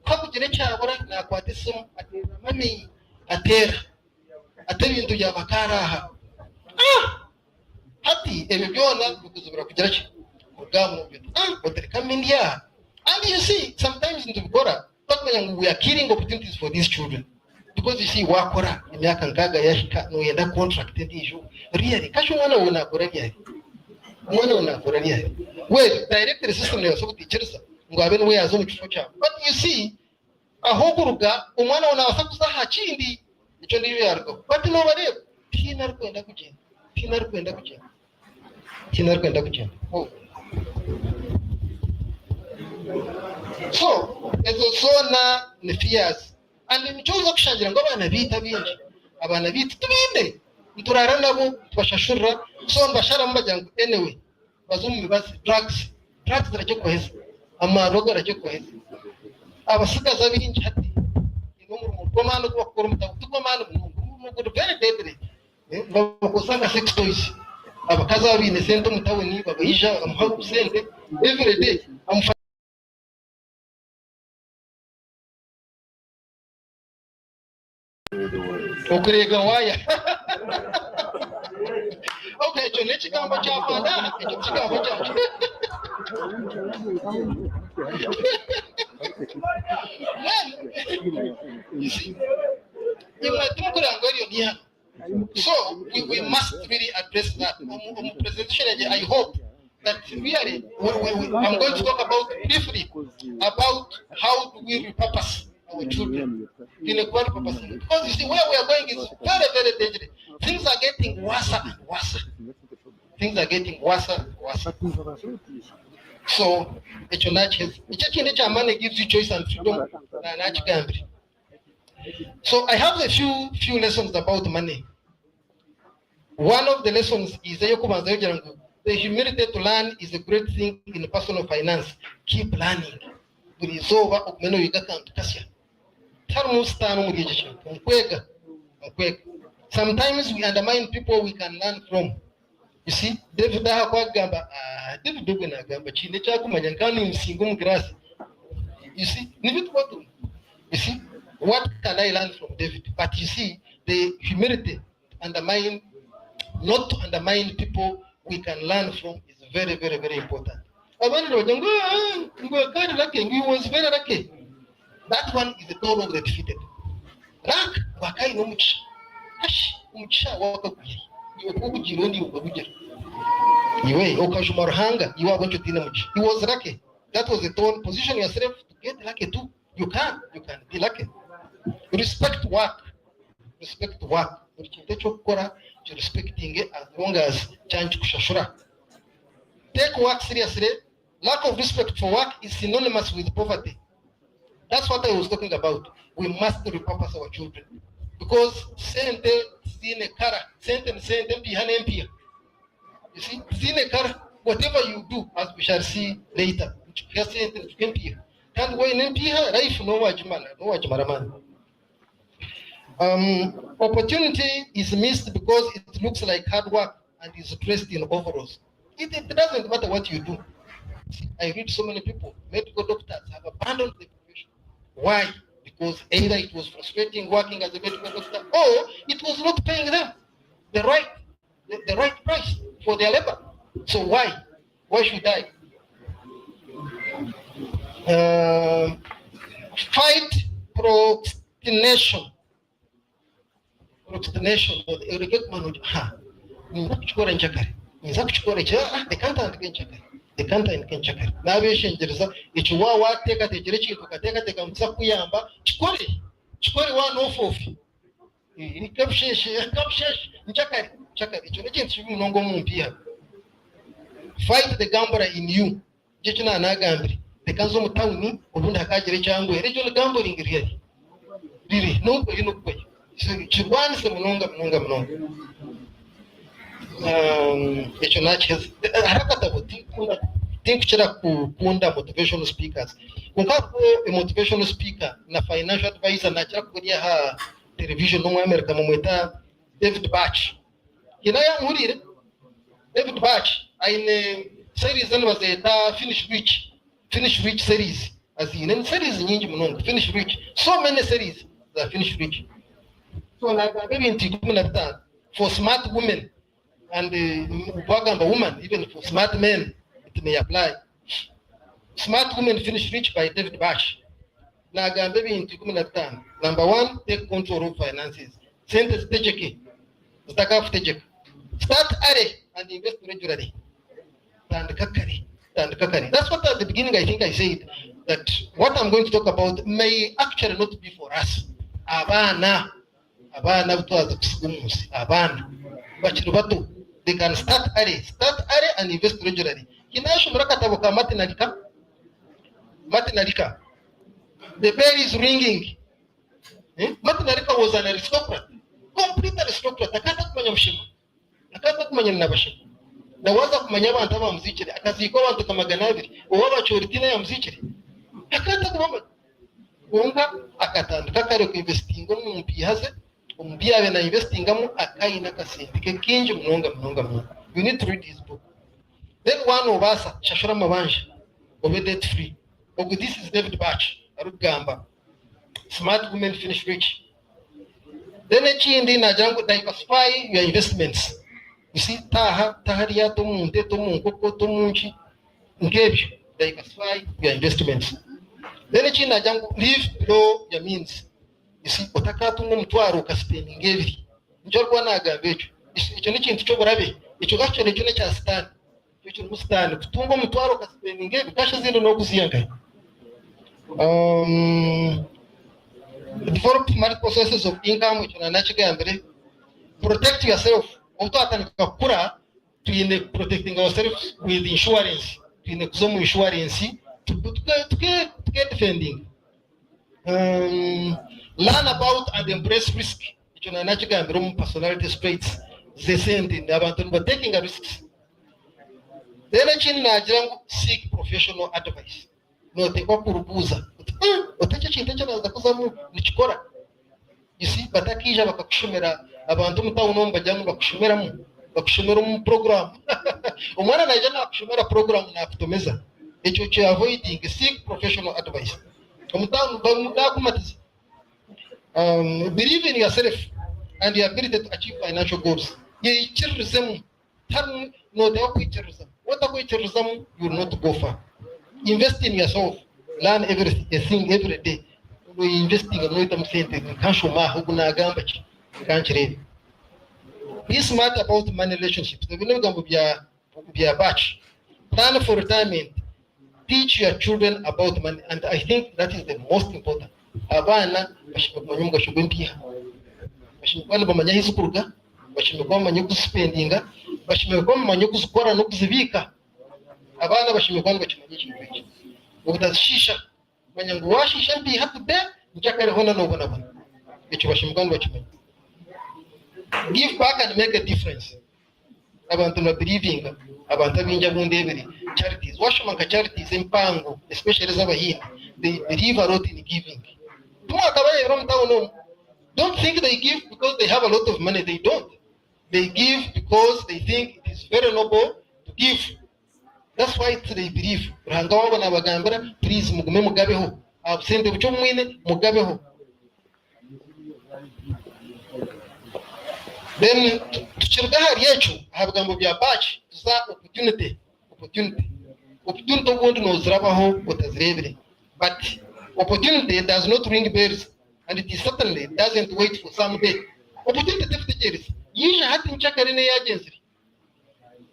kwakugire cyabura nakwate simu atera mami atera ibintu byabakaraha hati ebyo byona bikuzubira kugira ki ubwabo utereka mindia. And you see sometimes in the Bora we are killing opportunities for these children because you see wakora imyaka ngaga yashika no yenda contract issue really kasho mwana unakora really we directly system yo so teachers ngo abe no yazo mu kifo cya but you see ahoguruga umwana unabasa kusaha kindi icyo ndiyo yarwo but no bareba tina kwenda kugenda so ezo zona ni fears and nichoza kushangira ngo abana bita binji abana bita tubinde nturara nabo tubashashura so mbashara mbajyango anyway bazumi basi drugs zirajye koheza amarogo arajye koheza abasigaza binji hati inumuru mu komano kubakora mutabutu komano mu very deadly bakusanga sex toys abakaza babine sento mutawoni babayija amuha sente every day okurega waya okay cyo nekigambo cyafana icyo kigambo cyacu so we must really address that presentation. I hope that really I'm going to talk about briefly about how do we repurpose our children in a quality purpose, because you see where we are going is very, very dangerous. Things are getting worse and worse. So it's a money gives you choice and freedom. So I have a few lessons about money. One of the lessons is the humility to learn is a great thing in personal finance. Keep learning. Sometimes we undermine people we can learn from. You see, David Gamba, David Dugana Gamba, you see, you see, what can I learn from David? But you see, the humility not to undermine people we can learn from is very, very, very important. He was very lucky. That one is the toll of the defeated. Rank wakai no much. Mucha wakabuji. You wakubuji wendi ukabuji. Iwe okashumarhanga you are going to dinner much. He was lucky. That was the toll. Position yourself to get lucky too. You can be lucky. Respect work. You're respecting it as long as change kushashura. Take work seriously. Lack of respect for work is synonymous with poverty. That's what I was talking about. We must repurpose our children. Because sente sine kara, sente mpihane mpia. You see, sine kara, whatever you do, as we shall see later, and when mpia, life no wajimaraman. Opportunity is missed because it looks like hard work and is dressed in overalls. It doesn't matter what you do. I read so many people, medical doctors have abandoned the profession. Why? Because either it was frustrating working as a medical doctor, or it was not paying them the right price for their labor. So why? Why should I? Fight procrastination. Nabeshengereza icyo wateka tegere kintu kateka mutsa kuyamba chikore one off ikabsheshe nchakari icyo nekintu cy'umunongo mumpia. Fight the gambler in you. Cyo nagambire bekanzo mutawuni ubundi hakagire cyangwa regional gambling riri nuko chirwanise munonga icyo nakeze harakatabuti kuchira kukunda motivational speakers kungapo motivational speaker na financial advisor nachira kuria ha television no America mumweta David Batch. Ina ya muhurire David Batch aine series was the finish rich series as in series nyingi munongo finish rich, so many series that finish rich. So like maybe in for smart women and woman, even for smart men it may apply. Smart Women Finish Rich by David Bash. Naga maybe in number 1, take control of finances. Sentence tejeki. Start early and invest regularly. That's what at the beginning I think I said that what I'm going to talk about may actually not be for us. Abana they can start early and invest regularly. Matinalika. The bell is ringing. Matinalika was an aristocrat, complete aristocrat. Akata kumanya mshima, akata kumanya nabashima. Na waza kumanya abantu abamuzikire, akaziko abantu kamaganabiri, uwaba choritina ya muzikire. Akata kumanya. Unga akatandika kare ku investing mu mpihaze, umbiyabe na investing mu akaina kasente kekinje munonga. You need to read this book. Then one of us shashura mabanje, obe debt free. Okay, this is David Batch, Arugamba. Smart Women Finish Rich. Then diversify your investments. You see, taharia tomunte tomunkoko tomunchi. Diversify your investments. Then live below your means. You see, otakatu mutwaro kaspending every. Njorwa na agabecho. Icho ni chintu choborabe. Icho actually chone cha stand. Icho mustandi kutunga mutwaro kaspending every. Kasha zino no kuziyanka. Develop multiple sources of income which are naturally protect yourself. Protecting ourselves with insurance, insurance to get defending. Learn about and embrace risk. Which are naturally personality traits. The same thing about taking a risks. Then seek professional advice. No tekwa kurubuza otache chintecha naza kuzamu nichikora. You see, batakija bakakushomera abantu mutawo bajyamu bakushomera mu program umwana naje nakushomera program nakutomeza echo cyo avoiding seek professional advice umutawo bakumatiza. Believe in yourself and your ability to achieve financial goals. Ye ichirizemu taru no de okwichirizemu watakwichisemu you will not go far. Invest in yourself. Learn everything every day. We investing in noita msente kanshuma huguna gambachi kanchire. Be smart about money relationships. The bintu bya batch. Plan for retirement. Teach your children about money, and I think that is the most important. Abana bashimanyunga shubempia. Bashimukwana bamanya hisukuruga, bashimukwana bamanya kuspendinga, bashimukwana bamanya kuzikora no kuzibika. Abana bashimukwana bachimanya kintu iki. Ubudashisha manyango washisha mbi hakude njakare hona no bona. Echo bashimukwana bachimanya. Give back and make a difference. Abantu na believing abantu abinja bundebere charities washomanka charities empango especially z'abahindi they believe a lot in giving. Don't think they give because they have a lot of money. They don't. They give because they think it is very noble to give. That's why they believe. Please mugume mugabeho absente bucyo mwine mugabeho. Then tuchirugahari yechu habigambo bya batch za opportunity ubundi nozirabaho utazirebere, but opportunity does not ring bells and it certainly doesn't wait for some day. Opportunity teftejeris yisha hati nchakari ne agency,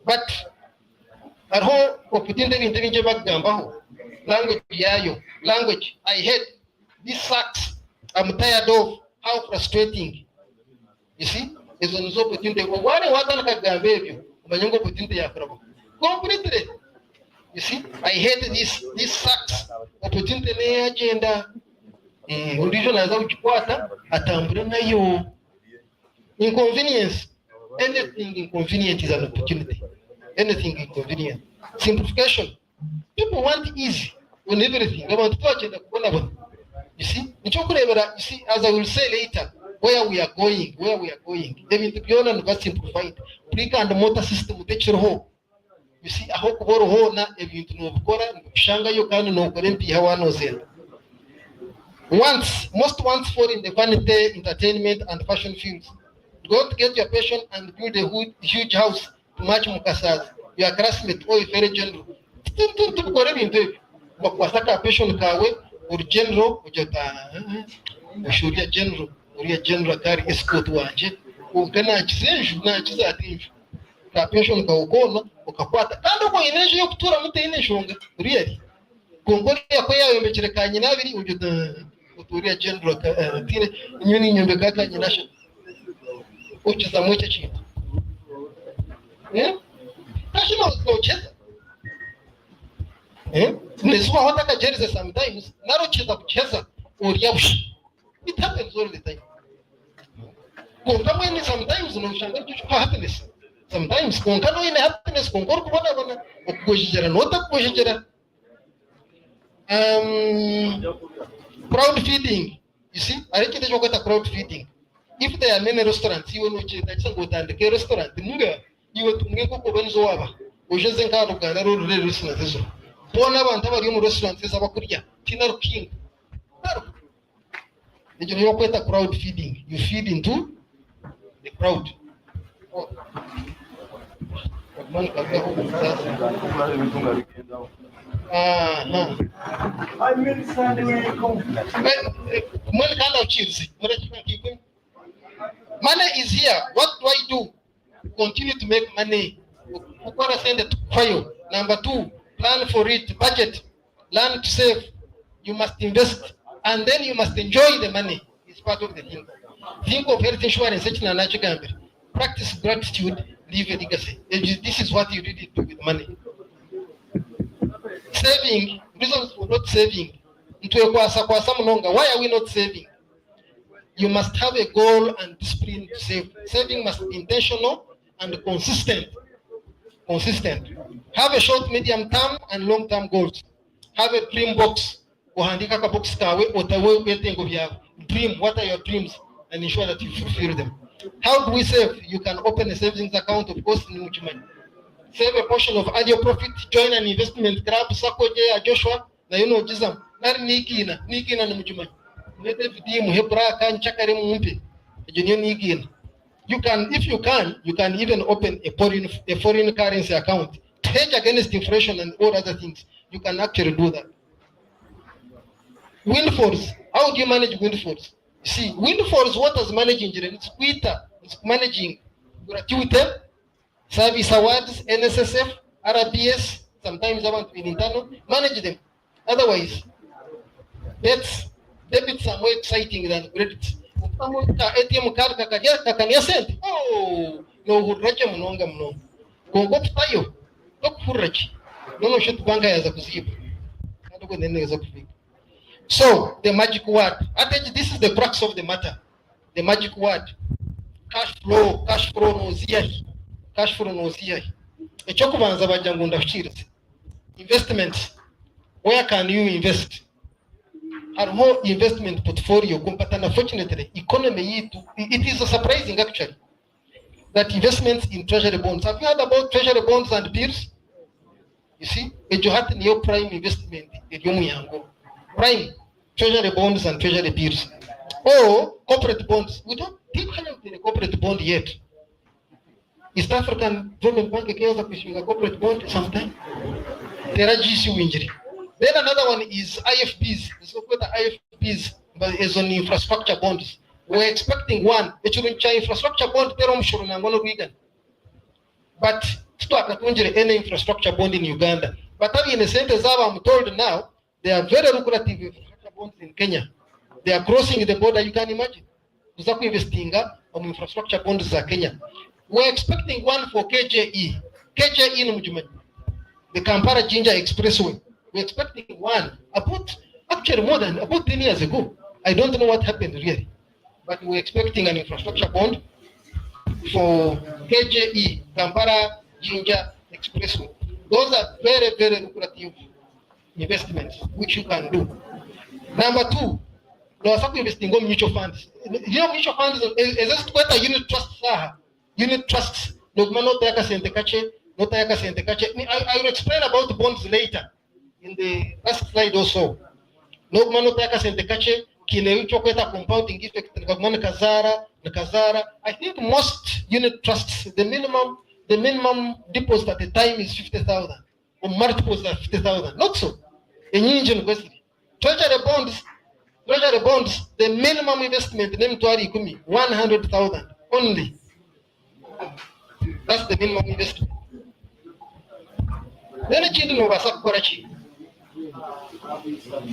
but arho opportunity bintu bagambaho language I hate this sucks, I'm tired of, how frustrating. You see, is an opportunity. Why wasn't Kagambevio? Manyango opportunity yakrabo. Completely. You see, I hate this sucks. Opportunity ne agenda. Religion as uchikwata atambure nayo. Inconvenience. Anything inconvenient is an opportunity. Anything inconvenient. Simplification. People want easy on everything. They want to touch it. You see, you see, as I will say later, where we are going. Even to be honest, simplified. Brick and mortar system, You see, aho kuboro hona ebintu no bukora shanga yo kandi no kore mpi hawano zena. Most fall in the vanity, entertainment, and fashion fields. Don't get your passion and build a huge house to match Mukasas. Your classmate or very general. Passion kawe or general ushuria general uria general kari escort wanje ukana chizenju na chizatinju ka passion ka ukono ukakwata kandi ko ineje yo kutura mute ineshonga really kongore yako yayo mbecherekanye nabiri ujuda uturia general tire nyoni nyombe kaka nyinasha uchiza mweche chintu kashi no cheza nezuma wataka jerize sometimes naro cheza kucheza uriyabushi. It happens all the time. Konkamwe ni sometimes unaushangaa kitu kwa happiness. Sometimes konkano ina happiness konkoro kubona bana okujera nota kujera. Crowd feeding. You see, arekete jokota crowd feeding. If there are many restaurants, you know cheta changotande ke restaurant munga iwe tungeko ko benzo waba. Ujeze nkaro kana ro restaurant ezo. Bona abantu bari mu restaurant ezo abakurya. Tina king. You know what crowd feeding. You feed into the crowd. Oh. Money is here. What do I do? Continue to make money. Number 2, plan for it. Budget. Learn to save. You must invest. And then you must enjoy the money. It's part of the thing. Think of health insurance. Practice gratitude. Leave a legacy. This is what you really do with money. Saving. Reasons for not saving. Why are we not saving? You must have a goal and discipline to save. Saving must be intentional and consistent. Have a short, medium term, and long term goals. Have a dream box. Dream, what are your dreams, and ensure that you fulfill them. How do we save? You can open a savings account, of course, in which money. Save a portion of annual profit, join an investment club, Sakoje, Joshua, na you know, Jizam, Nari Nikina, na Mujuma. You can, if you can even open a foreign currency account, hedge against inflation and all other things. You can actually do that. Windfalls. How do you manage windfalls? You see, windfalls, what is managing? It's Twitter, it's managing gratuity, service awards, NSSF, RBS, sometimes I want to be internal, manage them. Otherwise, debits are more exciting than credits. ATM card kakanya sent. Oh, no, huracha mnonga mnonga. Kongo tayo, tok hurachi. No shit banka ya za kuzibu. Kadogo nene za kufika. So, the magic word. This is the crux of the matter. The magic word. Cash flow no ziyahi. Echokubanza bajangu ndashirize. Investments. Where can you invest? Our more investment portfolio, unfortunately, economy, it is surprising actually that investments in treasury bonds. Have you heard about treasury bonds and bills? You see, you had your prime investment, prime treasury bonds and treasury bills, or corporate bonds. We don't think in a corporate bond yet. East African Development Bank cares about a corporate bond sometime. There are GCU injury. Then another one is IFBs. It's called the IFBs, but it's on infrastructure bonds. We're expecting one. It should be infrastructure bond. But any infrastructure bond in Uganda. But in the center, I'm told now, they are very lucrative infrastructure bonds in Kenya. They are crossing the border. You can imagine. Investing on infrastructure bonds in Kenya. We're expecting one for KJE. KJE, the Kampala Ginger Expressway. We're expecting one about 10 years ago. I don't know what happened really, but we're expecting an infrastructure bond for KJE, Kampala Ginger Expressway. Those are very, very lucrative investments which you can do. Number 2, there are some investing in mutual funds. You know, mutual funds is quite a unit trust. Unit trusts. notayaka sente kache. I will explain about bonds later in the last slide also. No notayaka sente kache kile chokweta compounding effect ngagmana kazara. I think most unit trusts the minimum deposit at the time is 50,000 or multiples of 50,000. Not so. Treasury bonds, the minimum investment name to 100,000 only. That's the minimum investment. Then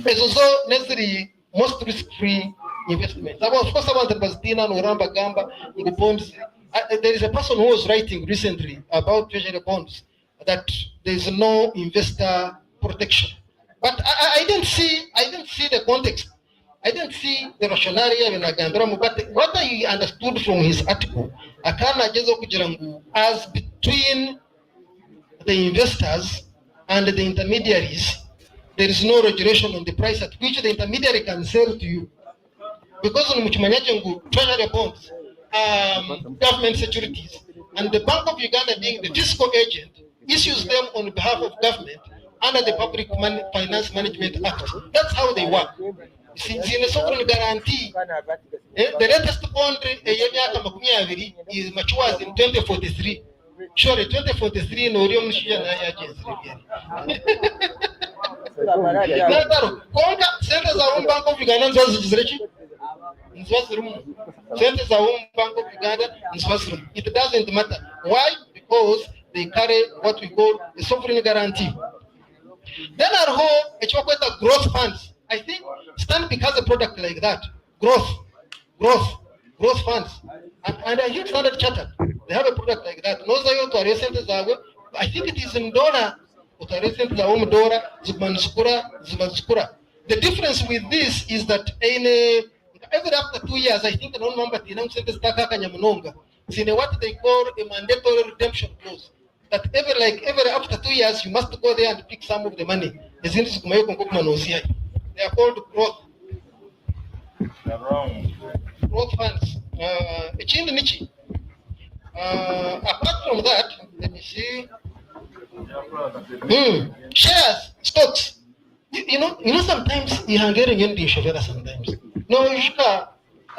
it's also necessary most risk-free investment. Of course, I want to Uramba Gamba bonds. There is a person who was writing recently about treasury bonds that there is no investor protection. But I didn't see the context. I didn't see the rationale but what I understood from his article, as between the investors and the intermediaries, there is no regulation on the price at which the intermediary can sell to you. Because on treasury bonds, government securities, and the Bank of Uganda being the fiscal agent, issues them on behalf of government under the Public Finance Management Act. That's how they work. Since in a sovereign guarantee, the latest bond is matures in 2043. Surely 2043 no real centers are own Bank of Uganda centers are own Bank of Uganda. It doesn't matter. Why? Because they carry what we call a sovereign guarantee. Then our whole growth funds. I think Stanbic has a product like that. Growth funds. And I think Standard Chartered, they have a product like that. I think it is in dollar. The difference with this is that every after 2 years, I think what they call a mandatory redemption clause. That every after 2 years, you must go there and pick some of the money. They are called growth funds. Apart from that, let me see. Shares, stocks. You know sometimes you are getting into sometimes. No,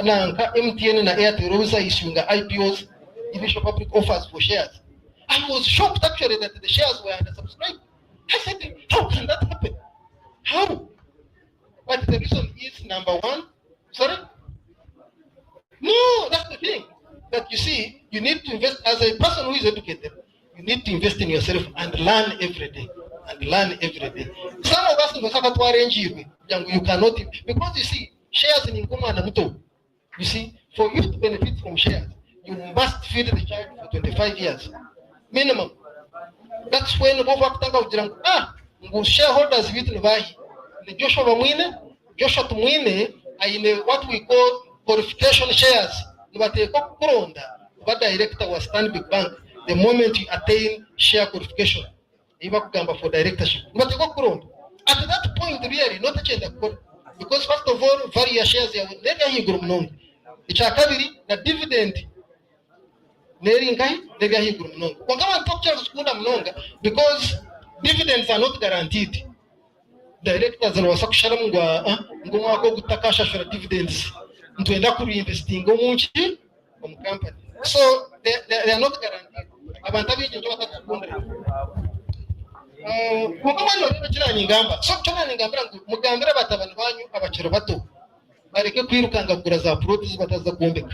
MTN na Airtel issuing IPOs, initial public offers for shares. I was shocked actually that the shares were undersubscribed. I said, how can that happen? How? But the reason is number one. Sorry? No, that's the thing. That you see, you need to invest as a person who is educated. You need to invest in yourself and learn every day. Some of us you cannot, because you see, shares in Nkuma. You see, for you to benefit from shares, you must feed the child for 25 years. Minimum. That's when the shareholders with the Joshua Tumwine are in what we call qualification shares. But director was Stanbic Bank the moment you attain share qualification. For directorship. But at that point, really, not a change. Because first of all, various shares are it's a dividend. Because dividends are not guaranteed. Directors are also dividends into investing company. So they are not guaranteed. Mugambira batabana banyu abakiro bato bareke kwirukanga kugura za products bataza kuombeka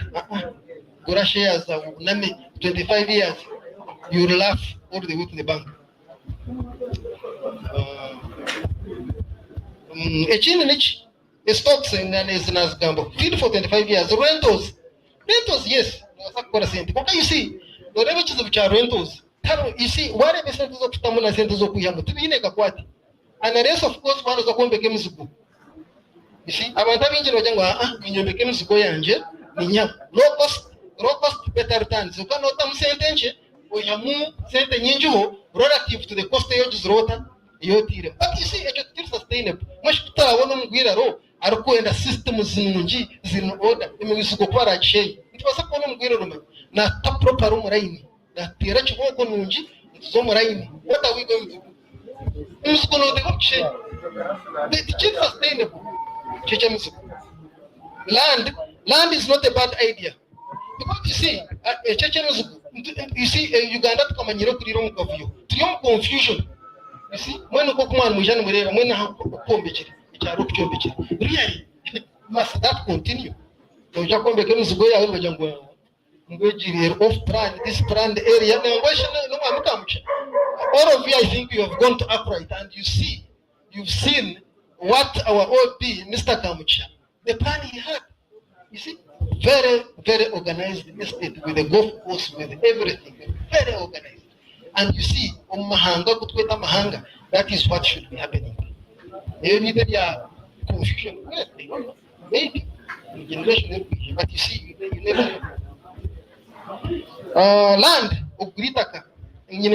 gura shares za uname 25 years you will laugh all the way to the bank. Echini nichi stocks and is nazgambo feed for 25 years. Rentals yes because you see the revenues which are rentals. You see, what are the centers of Tamuna centers of Kuyamu? And the rest, of course, one of the Kombe Kemsuku. You see, about having you became Sukoyanje, low cost, better returns. You cannot say attention or Yamu sent a ninju relative to the cost of rota, Yotira. But you see, it's still sustainable. Much better one Guiraro, Arco and the systems in order. It was a column Guiroma, not top proper room rain. So what are we going to do? Who's going to change? The change sustainable. Land is not a bad idea. Because you see, Uganda come and you confusion. You see, when you go really, must that continue? So off brand, this brand area. All of you, I think you have gone to upright and you've seen what our OP, Mr. Kamucha, the plan he had. You see, very, very organized estate with a golf course, with everything, very organized. And you see, that is what should be happening. Confusion, maybe, but you see, you never know. Land, Ogritaka, and you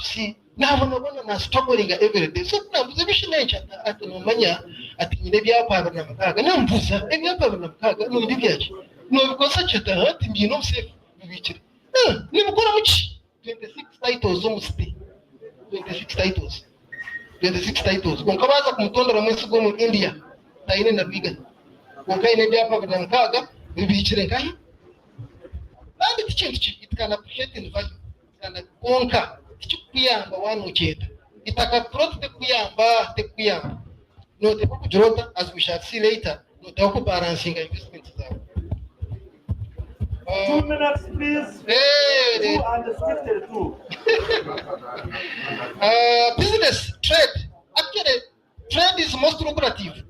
see, now I'm struggling every day. So now the vision at the Mania at the Nebia Pavanamaka, and I'm Busa, and Yapavanamaka, no deviation. No, because such a hurt, you know, safe. Never got much. 26 titles, almost 26 titles. 26 titles. When Kawaza Mutonda Ramesugo in India, Taina Navigan. When Kaina Pavanamaka, we reach Renkai. And it change, it can appreciate in value. And conquer. Kuyamba wanu cheta itakaproti tekuyamba no tekujota, as we shall see later, no teku balancing investments zao. 2 minutes please. Hey, unrestricted too. Business, trade. Actually, trade is most lucrative.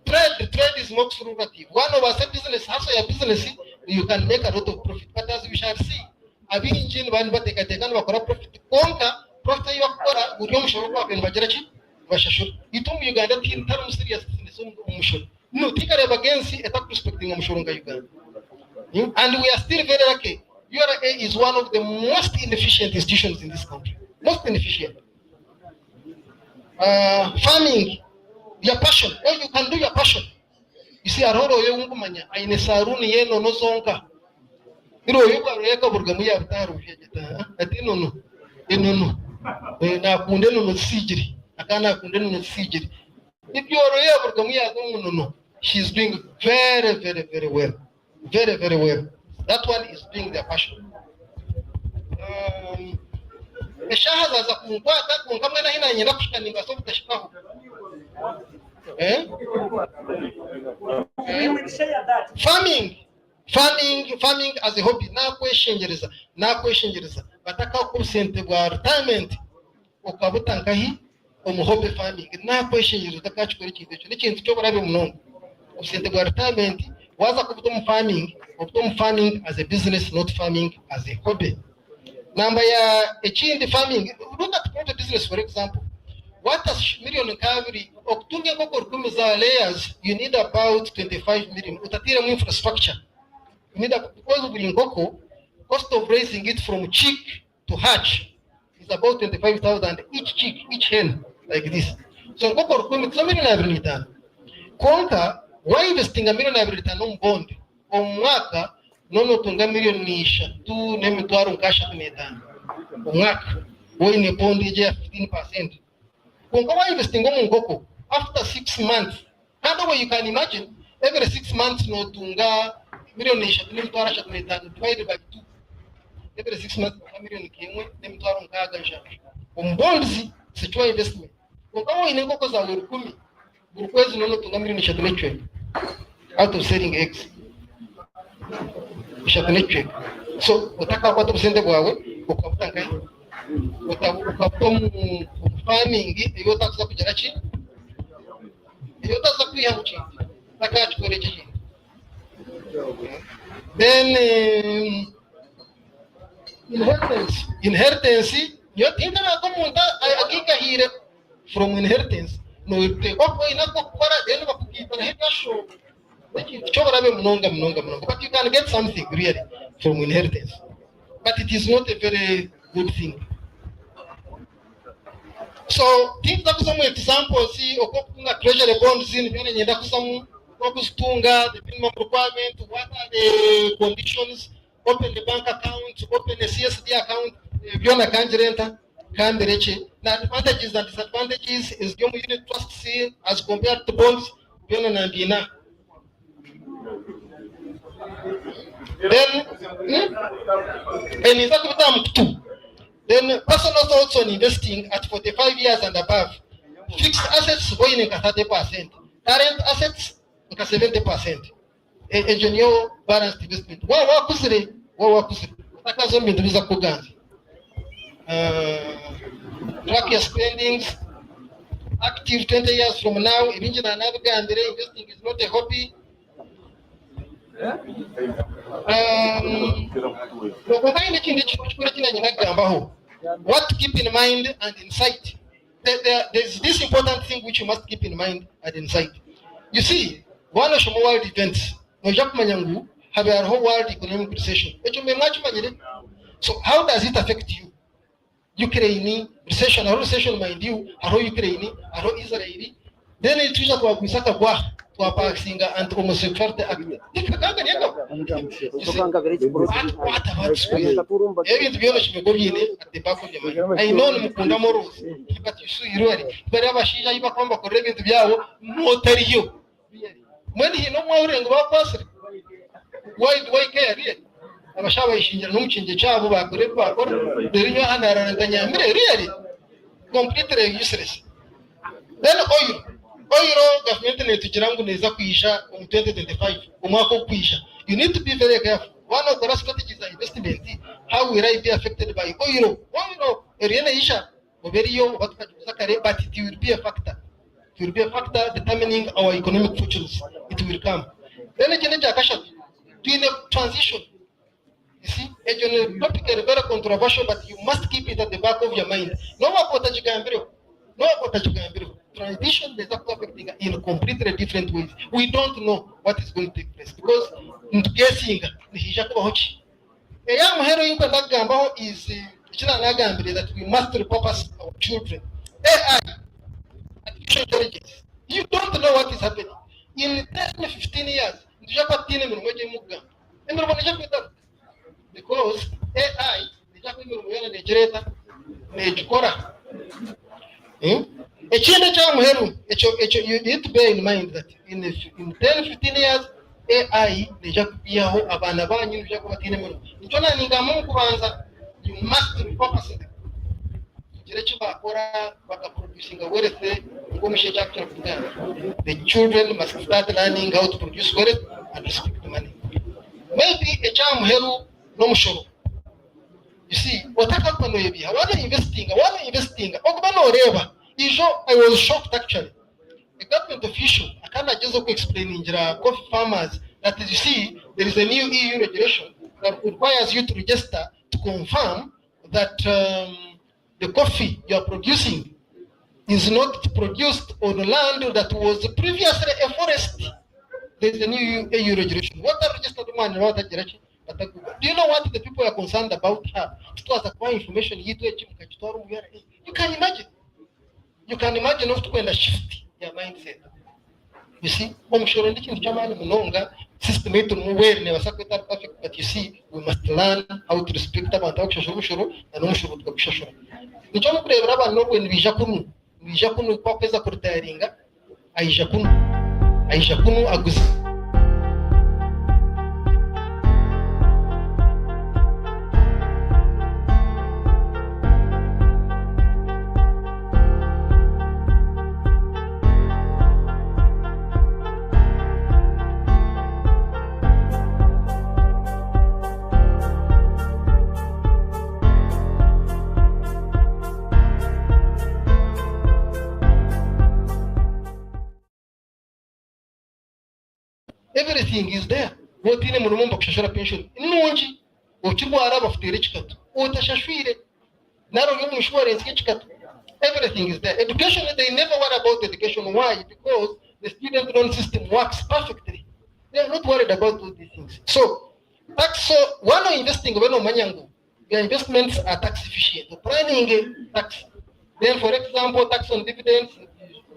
Trade is most lucrative. One of us business, also your business, you can make a lot of profit. But as we shall see, abinjini bani bategategana bakora profit konka profit yakora buri mushoro kwa bintu bagerachi bashashura itum Uganda tintara serious business umushoro no tikareba against eta prospecting umushoro nga Uganda. And we are still very lucky. URA is one of the most inefficient institutions in this country. Most inefficient. Farming, your passion. Oh, you can do your passion. You see, Aroro Yungumanya, Aine Saruni Yeno no Zonka. You know, you are Reka Burgamuya Taru, Atino, Enono, Nakundeno no Sijiri, Akana Kundeno no Sijiri. If you are Reka Burgamuya, no, she's doing very, very, very well. Very, very well. That one is doing their passion. Eshaha za kumkwata kumkamana hina nyenda kushikaninga so mtashikaho. Farming as a hobby na kweshengereza bataka ku sente bwa retirement okabutankahi omuhobby farming na kweshengereza takachikora ikintu n'ikintu cyo barabe munongo sente bwa retirement waza kubutomu farming as a business, not farming as a hobby. Number ya echindi farming, look at private business for example. What does million recovery okutunga koko rukumiza layers, you need about 25 million. Utatira mu infrastructure. You need because of koko, cost of raising it from chick to hatch is about 25,000 each chick, each hen, like this. So koko rukumiza million every time. Konka why investing a million every time bond? Omwaka nono tunga milioni ishatu nemitwaro nkasha kumetana. Omwaka why ne bond ije 15%. Konka why investing ngoko after 6 months. How way you can imagine every 6 months no tunga milioni ishatu nemitwaro ashatu kumetana divided by 2. Every 6 months milioni kimwe nemitwaro nkaga nshaka. Bonds sichwa investment. Konka why ne ngoko za 10 bukwezi nono tunga milioni ishatu nechwe. Out of selling eggs. So, utaka kwa tupsende bwawe, ukabutanga ukabutomu farming, yota kuza kujara chi, yota kuza kuya chi, taka chukore chi. Then inheritance, yota inga kumunda agika hire from inheritance. No, te kwa inako para denu bakukita na hita show. But you can get something really from inheritance. But it is not a very good thing. So, think that some examples, see, Okokunga treasury bonds in Venezuela, the minimum requirement, what are the conditions, open the bank account, open a CSD account, byona kanjirenta kambereche. Na advantages and disadvantages is your unit trust C as compared to bonds, byona nandina. Then, and in fact, then personal thoughts on investing at 45 years and above. Fixed assets going in 30%. Current assets 70%. Engineer balanced investment. Wa kusire. Takazo mbinduliza kuganzi. Track your spendings. Active 20 years from now. Investing is not a hobby. What to keep in mind and in sight. There's this important thing which you must keep in mind and in sight. You see, one of the world events, have a whole world economic recession. So how does it affect you? Ukraine recession, or recession mind you, or Ukraine, or Israeli. Then it is about Misaka to a passing and homosexuality act. What about school? Every to be honest, at the back of your mind. I know Mukunda Moros, but you see, wherever she is, come back correct to Yao, no tell you. When he no more and what person? Why care? I'm a shower in the child who are correct back, the Rio and Tanya, really completely useless. Then oil government to Jirangu is Akuisha 2025. You need to be very careful. One of the strategies are investment. How will I be affected by oil? Arena Isha, Overio, but it will be a factor. It will be a factor determining our economic futures. It will come. Then again, doing a transition. You see, a topic is very controversial, but you must keep it at the back of your mind. No about transition is affecting in completely different ways. We don't know what is going to take place because guessing a young heroine is that we must repurpose our children. AI, artificial intelligence. You don't know what is happening. In 10 15 years, because AI you need to bear in mind that in 10 15 years AI you must focus on the children must start learning how to produce wealth and respect money. Maybe a charm hero no mushoro. You see, what happened I want investing. I was shocked actually. A government official, I cannot just explain in coffee farmers that you see there is a new EU regulation that requires you to register to confirm that the coffee you are producing is not produced on land that was previously a forest. There is a new EU regulation. What are registered man? What are direction? Do you know what the people are concerned about? It was acquire information. You can imagine. You can imagine of to shift your mindset. You see, I'm sure anything system never perfect, but you see, we must learn how to respect about and when we Jakunu Agus. Everything is there. What in a Murumba pension? Nunji, or Chibuara of the rich cut, or Tashashire, Naro insurance, everything is there. Education, they never worry about education. Why? Because the student loan system works perfectly. They are not worried about all these things. So, one investing, their investments are tax efficient. The planning tax. Then, for example, tax on dividends,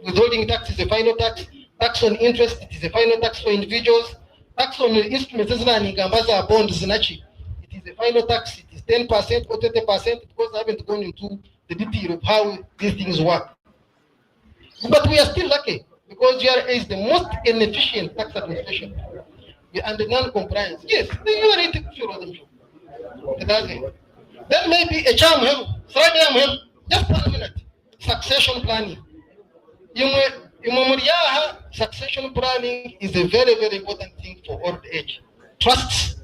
withholding tax is a final tax. Tax on interest, it is a final tax for individuals. Tax on instruments, bonds, the final tax, it is 10% or 20%, because I haven't gone into the detail of how these things work. But we are still lucky, because GRA is the most inefficient tax administration. And the non-compliance. Yes, you are it, sure of them. Then maybe a charm him, just 1 minute. Succession planning. Succession planning is a very, very important thing for old age. Trusts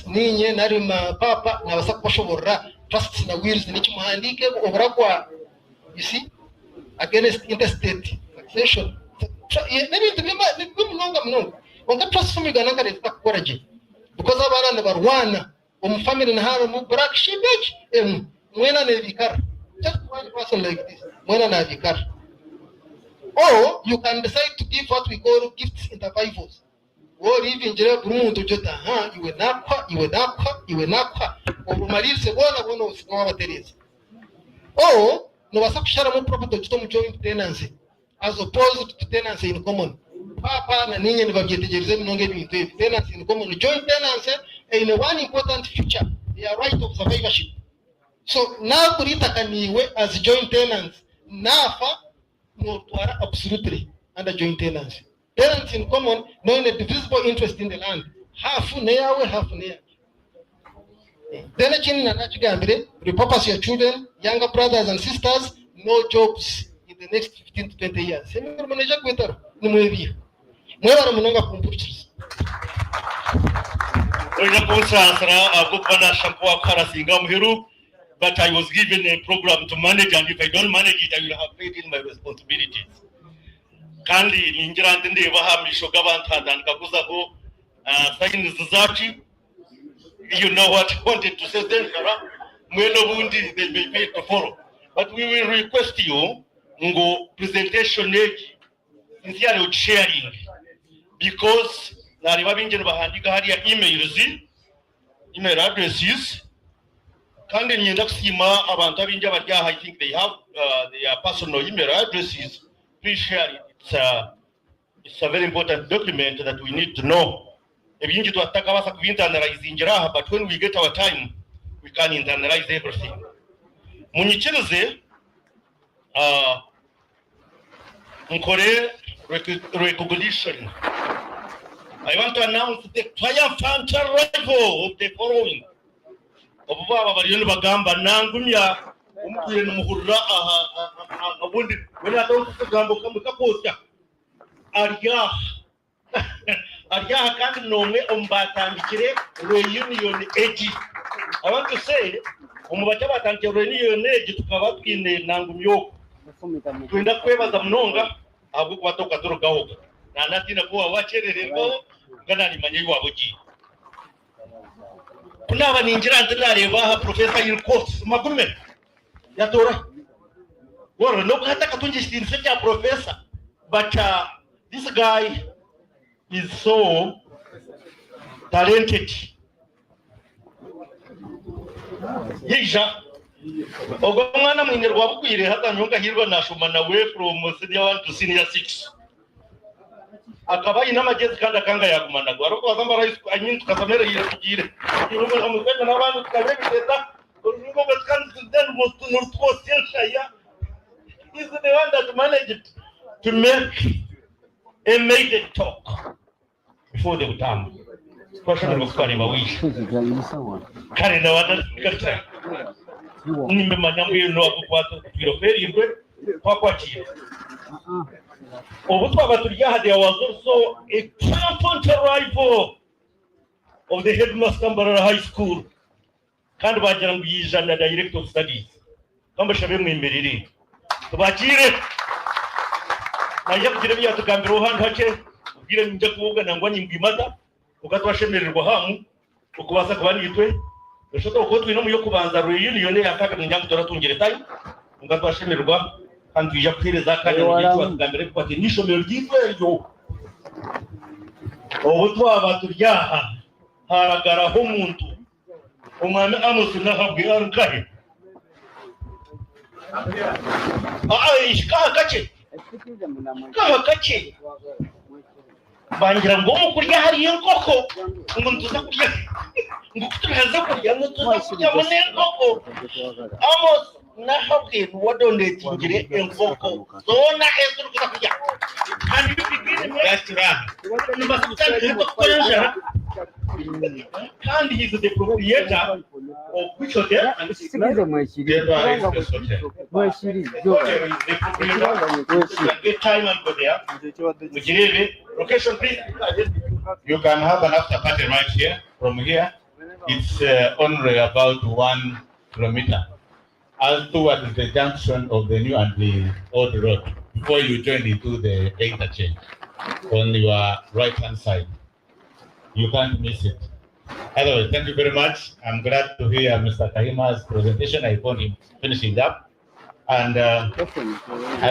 ninye narima papa na wasakushobora trusts na wills nichimuhandike obrakwa, you see, against interstate succession. Maybe to be mnonga on the trust from Uganda is courage, because abana number one family na haro mu brak shibech mwena na vikar, just one person like this mwena na vikar. Or you can decide to give what we call gifts intervivals. Or even you will not or no wasakshara mu property to joint tenancy as opposed to tenancy in common. Papa na ninyi ni babyetegereze mnonge bintu tenancy in common, joint tenancy in one important feature, their right of survivorship. So now kurita kaniwe as joint tenants nafa no absolutely under joint tenancy. Tenants in common, knowing a divisible interest in the land. Half near, half near. Then repurpose your children, younger brothers and sisters, no jobs in the next 15 to 20 years. But I was given a program to manage, and if I don't manage it, I will have paid in my responsibilities. Kandi ningira ndende bahamisho gabanta dan kaguza ko sign zachi. You know what I wanted to say then, mwelo bundi they may pay to follow. But we will request you ngo presentation age sincerely with sharing, because na ribabinje bahandika hariya email addresses. Kandi nyenda kusima abantu abinja barya, I think they have their personal email addresses. Please share it. It's a very important document that we need to know. But when we get our time, we can internalize everything. Munichirize mkore recognition. I want to announce the triumphant arrival of the following. Obaba bariyoni bagamba nangumya umukire numuhurra abundi wena tonto kugambo kamukaposta arya kandi nomwe ombatandikire reunion age. I want to say umubacha batandikire reunion age tukaba twine nangumyo twenda kwebaza mnonga ahubwo kubatoka turugaho na natina kuba wacherererwa ngana limanye waboji. Kunaba ninjira ndareba professor Yilkos magume yatora woro no hata katunji sinja professor, but this guy is so talented. Yija ogomwana mwinirwa bukwire hata nyonga hirwa nashumana we from senior 1 to senior 6 akaba ina magezi kandi kanga yagumana gwaro ko azamba rais anyintu kasamera yire kugire irugo amufenda nabantu kabegeta urugo batkan then most north ya is the one that managed to make a maiden talk before the time. Question of kwani bawishi kare na wana kata nimbe manyamwe no akwato piroferi imbe kwakwati there was also a triumphant arrival of the headmaster Mbarara High School. Kandi bagira ngo yijana director of studies. Kamba shabe mwimerere. Tubakire. Naje kugira bya tukambira uhandi hake. Ubwire nje kuvuga nangwa nyimbimata. Ukatwashemererwa hamu. Ukubasa kubanitwe. Bashaka uko twino mu yo kubanza reunion ya kaka njya kutora tungire tayi. Ukatwashemererwa. And we have clear that kind of thing. But initially, you Otu abatuyaha haragara homuntu umame amusuna habwe ankahe ishika kache kama kache bangira ngo mukurya hari inkoko ngo ntuza kurya ngukutuhaza kurya mutuza munengoko amos nahabwe wadondekingire enkoko zona ezurukuza kurya kandi bibigire restaurant and he is the proprietor of which hotel? And the time and go there. Location, please. You can have an after party right here. From here, it's only about 1 kilometer. As towards the junction of the new and the old road, before you join into the interchange on your right-hand side. You can't miss it. Otherwise, thank you very much. I'm glad to hear Mr. Kahima's presentation. I found him finishing up. And I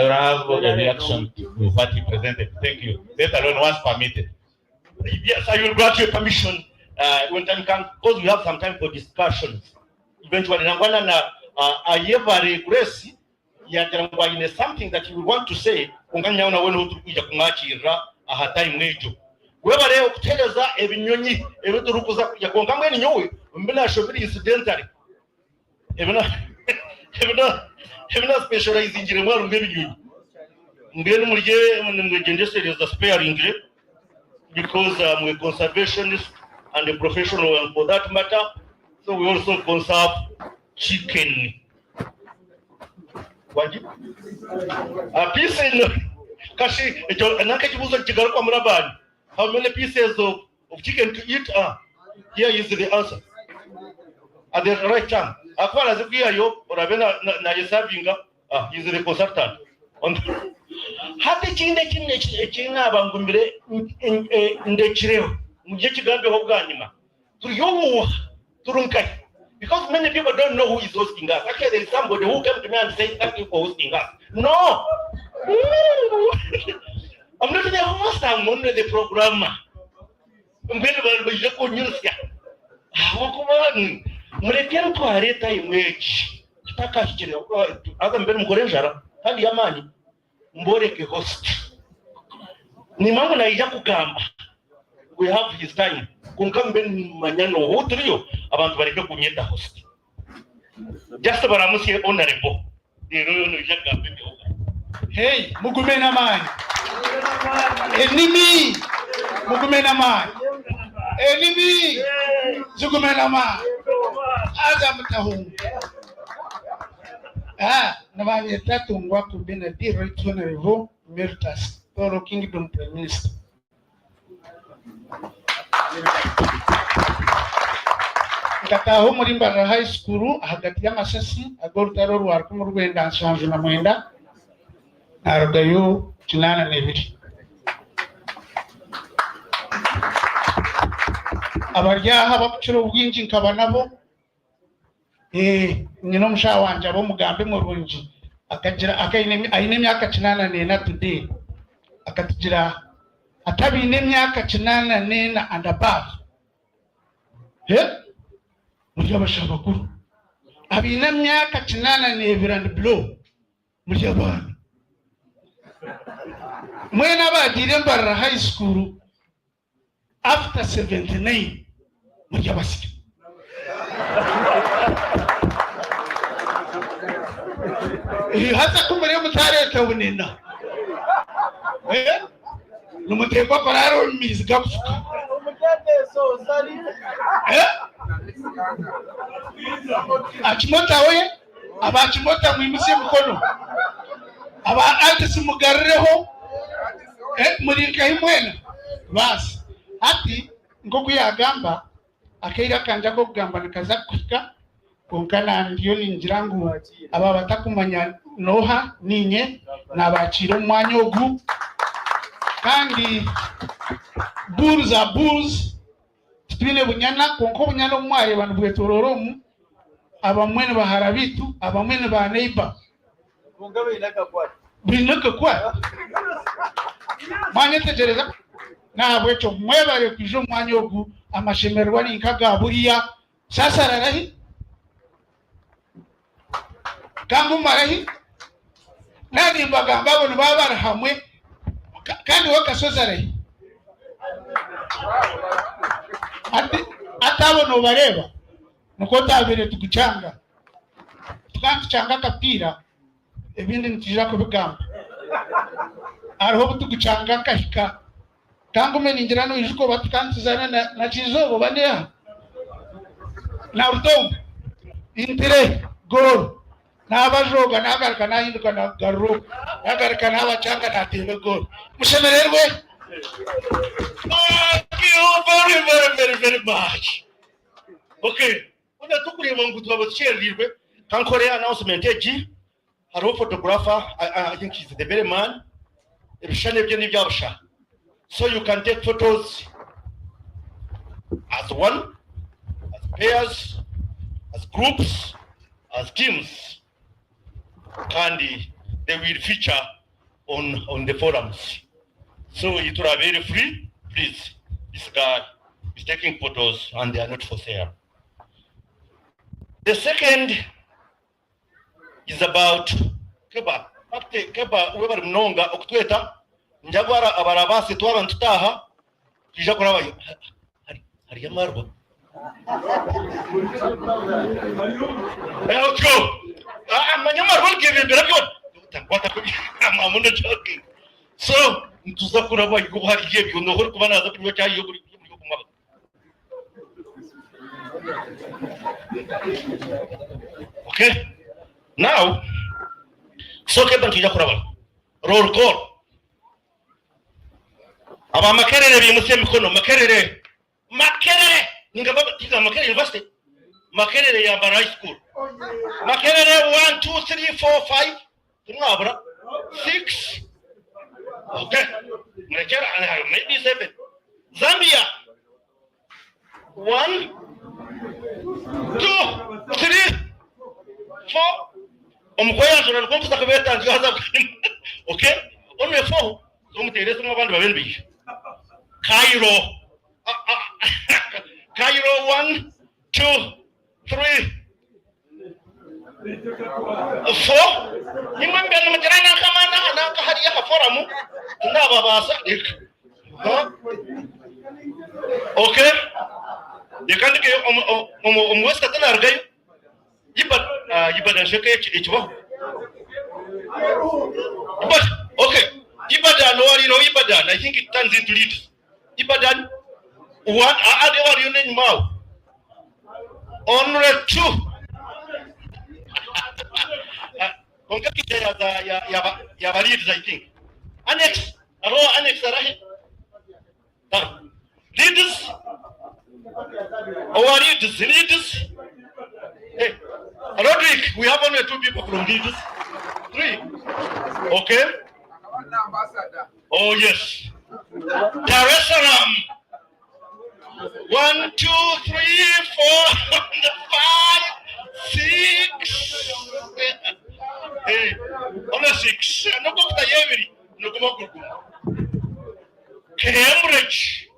will have a reaction to what he presented. Thank you. Let alone once permitted. Yes, I will grant you permission when time comes, because we have some time for discussions. Eventually, I'm going to grace in something that you want to say. Weba leo kuteleza ebinyonyi ebidurukuza kujya konka mwene nyowe mbina shobiri incidentally ebina specialize ngire mwaru ngebinyonyi ngene murye mwegende serious sparing because I'm a conservationist and a professional and for that matter, so we also conserve chicken. Waji a piece in kashi ejo nakachibuza kigaruka kwa murabani. How many pieces of chicken to eat? Here is the answer. At the right time. As far as we are you, or Avena Nayasavinga, is the consultant. Hati china bangumire in the chill, Mujigambe Hoganima. To you, Turunkai. Because many people don't know who is hosting us. Actually, there is somebody who came to me and said, thank you for hosting us. No! I'm not the host, I'm only the programmer. I'm going to be the Kunyuska. How come on? Murikan to Areta image. Takashi, other than Gorenjara, and Yamani, Mboreke host. Nimamana Yakugamba. We have his time. Kunkamben Manano, who to you about Vareka Kunyeta host. Just about Amusi honorable. The Royal Yakam. Hey, Mugumena man. Enemy, Mugumena man. Enemy, Zugumena man. Adam Tahum. Navani Tatum work to be a direct honorable Mirtas, Toro Kingdom Prime Minister. Kataho Mbarara High School, Hagatiama Sessi, a gold terror work from Rwanda and Sanjuna Mwenda. Argayo Chinana Nevich. Abarya habakiro bwinji nkabanabo nyino mshawanja bo mugambe mu runji akagira ayine myaka 8 today akatigira atabine myaka 8 and above mujya bashabakuru abine myaka 8 and below mujya bana mwena bagire Mbarara High School after 79 mujya basika hata kumere mutare tawunina numuteko pararo mizga kusuka achimota we abachimota mwimise mkono aba artisi mugarreho murinka himwena basi ati ngoku yagamba akaira kanja ko kugamba nikaza kwika konkana ndiyo ninjirangu aba batakumanya noha ninye nabachiro mwanya ogu kandi bulls twine bunyana konko bunyana omware banu bwetororomu abamwene baharabitu abamwene ba neighbor kongabe inaka kwa mwanya tegereza nabwecho mwebare kwijo mwanya ogu amashemerwa ninkaga buriya sasa rarahi kambu marahi nani mbagamba abo babara hamwe kandi wakasoza rahi atabona ubareba nuko tabere tugucanga tukantucanga akapira ibindi ntijira kubigamba ariho tugucanga kashika kangu meningira no ijuko batukantuzana na chizobo banea na utombo intire gol na abajoga nagarika nahinduka na garo nagarika n'abacanga natebe gol mushemererwe. Thank you very much. Okay, una tukureba ngo twabacherirwe kankore announcement eji haro photographer. I think he's the very man ebishane bye n'ibyabasha, so you can take photos as one, as pairs, as groups, as teams, and they will feature on the forums. So it will be very free. Please, this guy is taking photos and they are not for sale. The second is about Keba. Keba weber mnonga oktweta njagwara abarabasi twabantu taha kija kuraba hari yamarwa. Let's go. Manyamarwa ngebera byo tangwata ko amamuno joking. So ntuza kuraba yuko hari yebyo no hori kubana za kunyo cyayo kuri kumaba. Okay, now so Keba kija kuraba roll call aba makerere bimutse mikono makerere ningaba tiga makerere university makerere ya Mbarara high school makerere 1 2 3 4 5 tumabura 6. Okay, maybe 7. Zambia 1 2 3 4 omkoya zona nkomfuza kubeta ngihaza. Okay, only 4 umuterese mwabandi babenbi. Cairo 1 2 3 4 nimwambia namajirana kama na kahari ya forum ndaba basa. Okay, dekandike omwesta tana argayo yibada sheke ichibaho. But okay, Ibadan or Ibadan, I think it turns into leads. Ibadan 1 are you name now? On 2. Ya leads, I think. Annex Arahi. Leaders. Or leaders. Hey, Roderick, we have only 2 people from leaders. 3. Okay. Oh yes. Dar es Salaam. 1 2 3 4 5 6. Hey, only 6. No go to every. No go. Cambridge.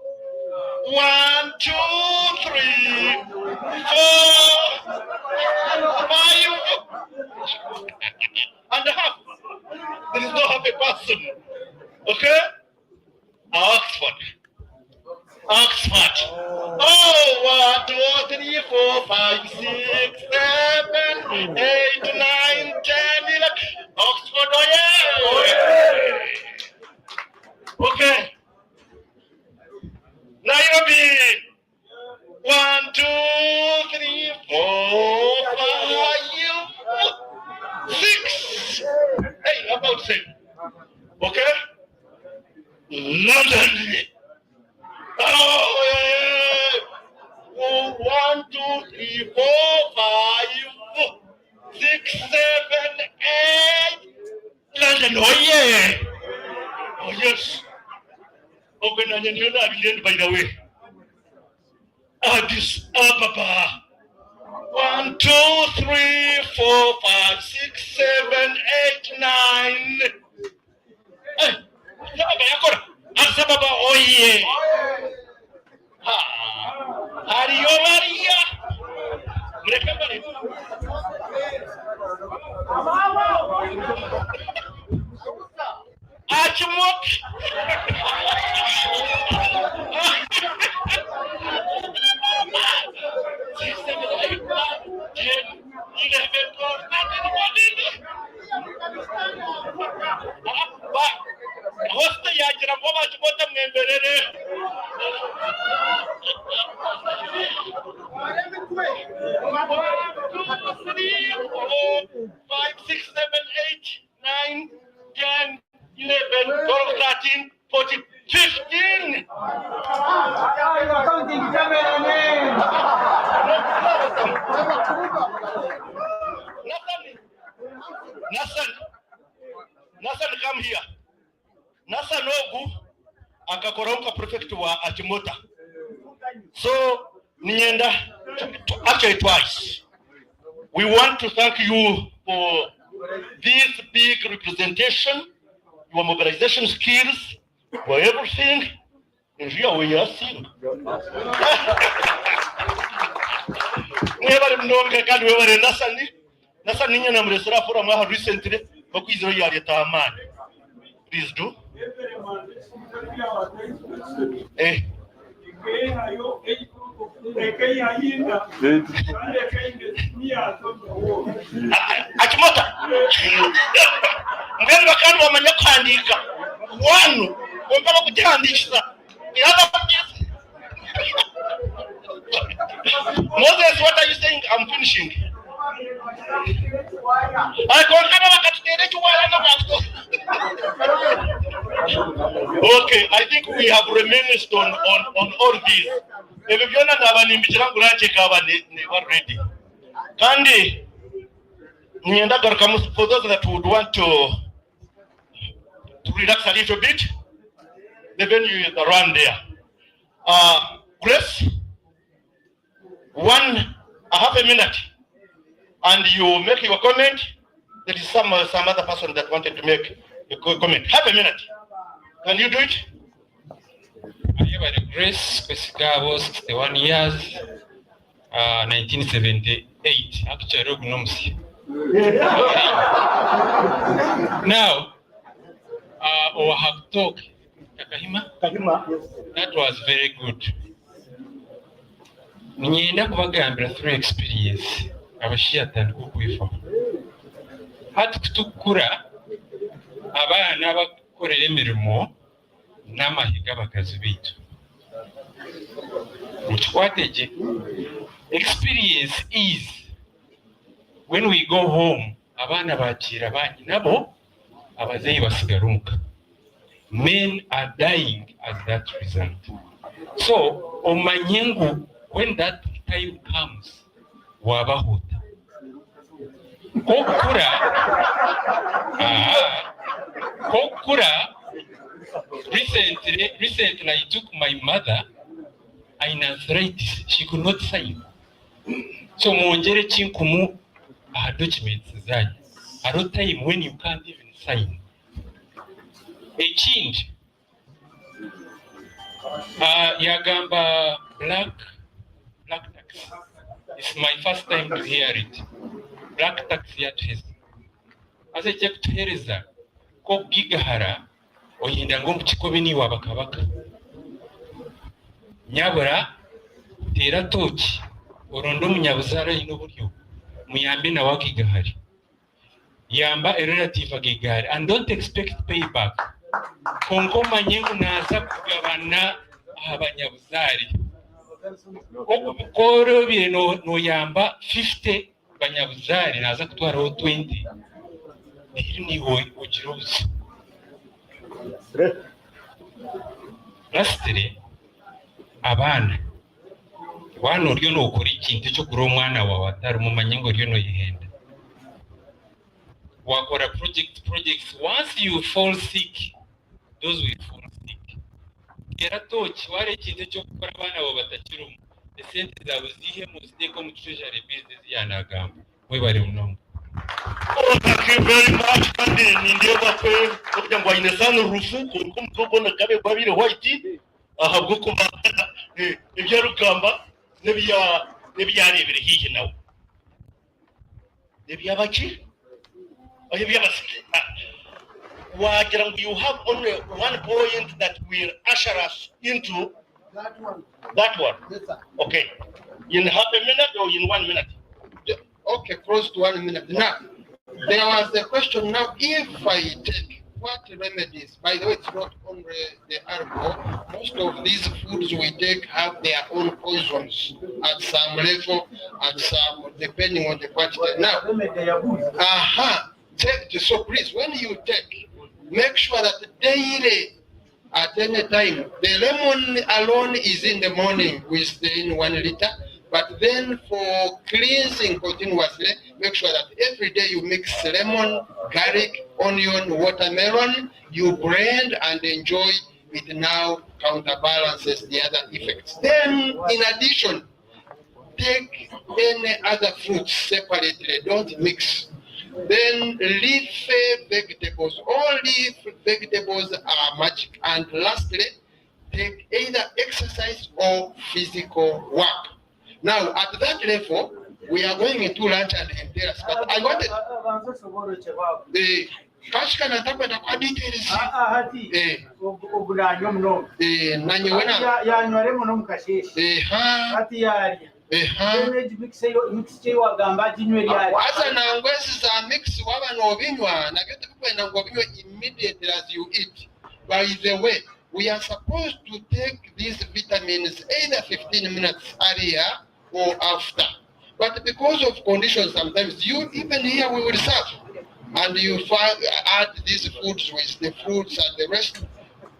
1 2 3 4 5 and a half. There is no half a person. Okay? Oxford. Oh, 1 2 3 4 5 6 7 8 9 10 11. Oxford, oh yeah. Okay. Nairobi. 1 2 3 4 5 6. Hey, about 6. Okay? London. Oh, yeah. 1 2 3 4 5 6 7 8. London. Oh yeah. Oh yes. Okay, now you know by the way. Addis Ababa. 1 2 3 4 5 6 7 8 9. Hey, Addis Ababa, oh yeah. Maria. Mereka balik. Acumuk. 2, 3, 4, 5, 6, 7, 8, 9, 10, 11, 12, 13, 14, 15. Nathan, come here. Nathan Ogu akakoroka prefect wa Achimota. So nienda actually twice. We want to thank you for this big representation, your mobilization skills, for everything. And here we are seeing. Never known can we were Nasani. Nasani and Amresra for Amaha recently, but we are man. Please do. Eh. Achimota. Mbele wakati wamenya kuandika. One, wamenya kuandika. The other Moses, what are you saying? I'm finishing. Okay, I think we have reminisced on all this. If you are ready. Kandi, for those that would want to relax a little bit, the venue is around there. Grace, half a minute, and you make your comment. There is some other person that wanted to make a comment. Half a minute. Can you do it? I have a Grace Pesigabo, 61 years, 1978. Actually, now, our have talk, Kakahima, that was very good. Nienda kubagambira through experience abashiyatana kukwifa hati kutukura abana bakorera emirimo n'amahiga bakazi bitu mukwateje experience is when we go home abana bakira banyi nabo abazeyi basigaruka. Men are dying as that result. So omanyengu, when that time comes, wabahuta. Kokura, recently I took my mother in arthritis. She could not sign. So monjere chinkumu documents zanyi. At a time when you can't even sign. A change. Yagamba black tax. It's my first time to hear it. Black tax yet has. As I checked here is that ko gigahara oyindango mchikobini wabakabaka. Nyabura tera tochi orondo munyabuzara inoburyo muyambe na wakigahari. Yamba a relative agigari and don't expect payback. Kongo manyengu naza kugabana abanyabuzari. Koro bire no yamba 50 banyabuzari naza kutwaraho 20. Ni ojirozi. Lastly, abana wano ryo no ukuri ikintu cyo kuri umwana wawe atari mu manyengo ryo no yihenda. Wakora projects once you fall sick, those will fall sick. Geratochi ware ikintu cyo gukora abana bo batakirumu. The sente zawe zihe mu steko mu treasury business yanagamba. We bari munongo. Oh, thank you very much. Kandi ndio bakwe kugira ngo inesana rufu kumukoko na kabe babire white ahabwo kumba ibya rugamba nebiyarebere hiye nawe. Nebiyabaki? You have only one point that will usher us into that one. Yes, sir. Okay. In half a minute or in 1 minute? Okay, close to 1 minute. Now, there was a question now, if I take what remedies? By the way, it's not only the alcohol. Most of these foods we take have their own poisons at some level, at some, depending on the quantity. Now, so please, when you take, make sure that daily, at any time, the lemon alone is in the morning within 1 liter. But then for cleansing continuously, make sure that every day you mix lemon, garlic, onion, watermelon, you blend and enjoy. It now counterbalances the other effects. Then, in addition, take any other fruits separately, don't mix. Then leafy vegetables, all leaf vegetables are magic. And lastly, take either exercise or physical work. Now, at that level, we are going into lunch and Enteras, but I wanted the Kashkana Tapana details. Immediately as you eat. By the way, we are supposed to take these vitamins either 15 minutes earlier or after. But because of conditions, sometimes even here we will serve. And you add these foods with the fruits and the rest.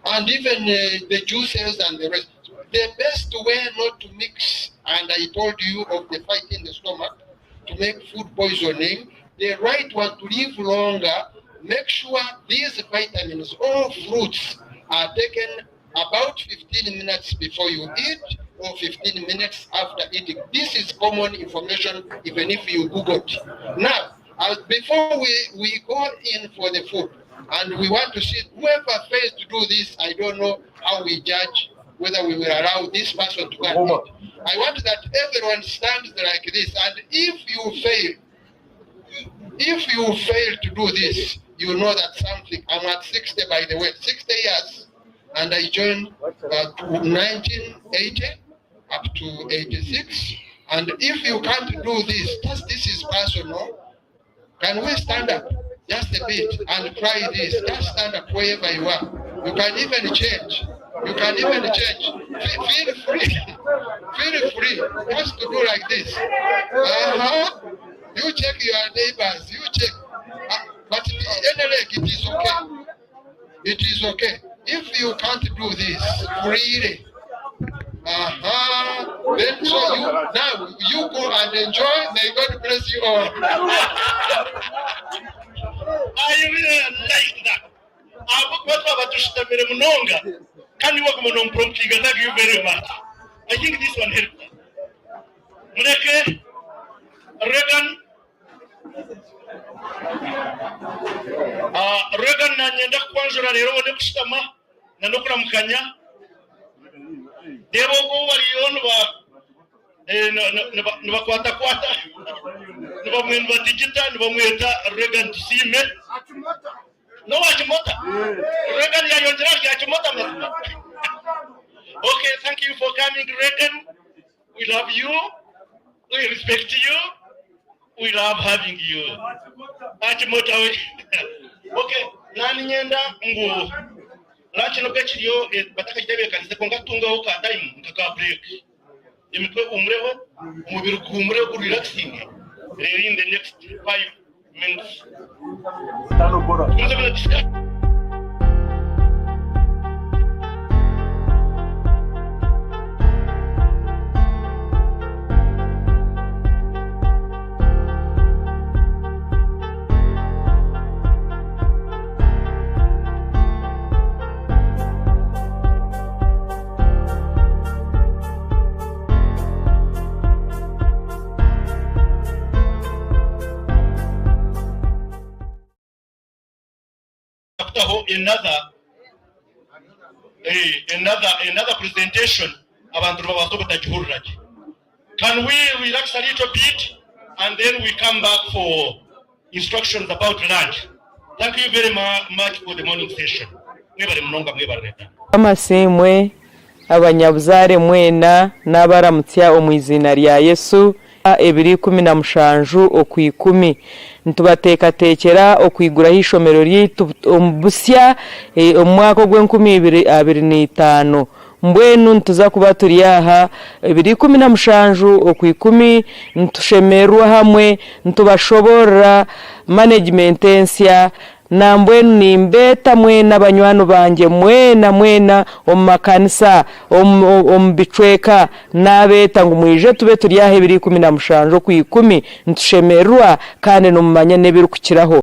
And even the juices and the rest. The best way not to mix, and I told you of the fight in the stomach, to make food poisoning, the right one to live longer, make sure these vitamins or fruits are taken about 15 minutes before you eat or 15 minutes after eating. This is common information even if you Google it. Now, before we go in for the food, and we want to see whoever fails to do this, I don't know how we judge whether we will allow this person to go and eat. I want that everyone stands like this, and if you fail to do this, you know that something. I'm at 60, by the way, 60 years, and I joined 1980 up to 86. And if you can't do this, this is personal. Can we stand up just a bit and try this? Just stand up wherever you are. You can even change. You can even change. Feel free. Feel free. Just to do like this. You check your neighbors. You check. But anyway, it is okay. It is okay. If you can't do this freely, then so you go and enjoy. May God bless you all. I really like that. Can you work on promptly? Thank you very much. I think this one helped. Mureke, Regan, Regan Nanyanda Kwanzura Nero Nepstama, Nanukra Mkanya, Devo Warionva, Nvakwata Kwata, Nvamuenva Digital, Nvamueta, Regan Sime. No, Ajimota. Regan Yayondra, Yajimota. Okay, thank you for coming, Regan. We love you. We respect you. We love having you. Ajimota. Okay, Nani Nyenda Ngu. Lunch no catch you, but I can say Kongatunga Oka time, Kaka break. You may Umreho, Umre relaxing in the next 5 minutes. Another presentation about Can we relax a little bit and then we come back for instructions about lunch? Thank you very much for the morning session. Amasemwe abanyabuzare mwena n'abaramutya omwizina lya Yesu 217 okwikumi ntubateekateekera okwiguraho ishomero ryaitu busya omwaka gw'2025 mbwenu ntuza kuba turi aha 217 okwikumi ntushemerwa hamwe ntubashobora management ensya na mbwenu nimbeta mwena banywano banje mwena omumakanisa ombicweka nabeta ngo mwije tube turi aha 217 okwikumi ntushemerwa kandi nomumanya nebirukukiraho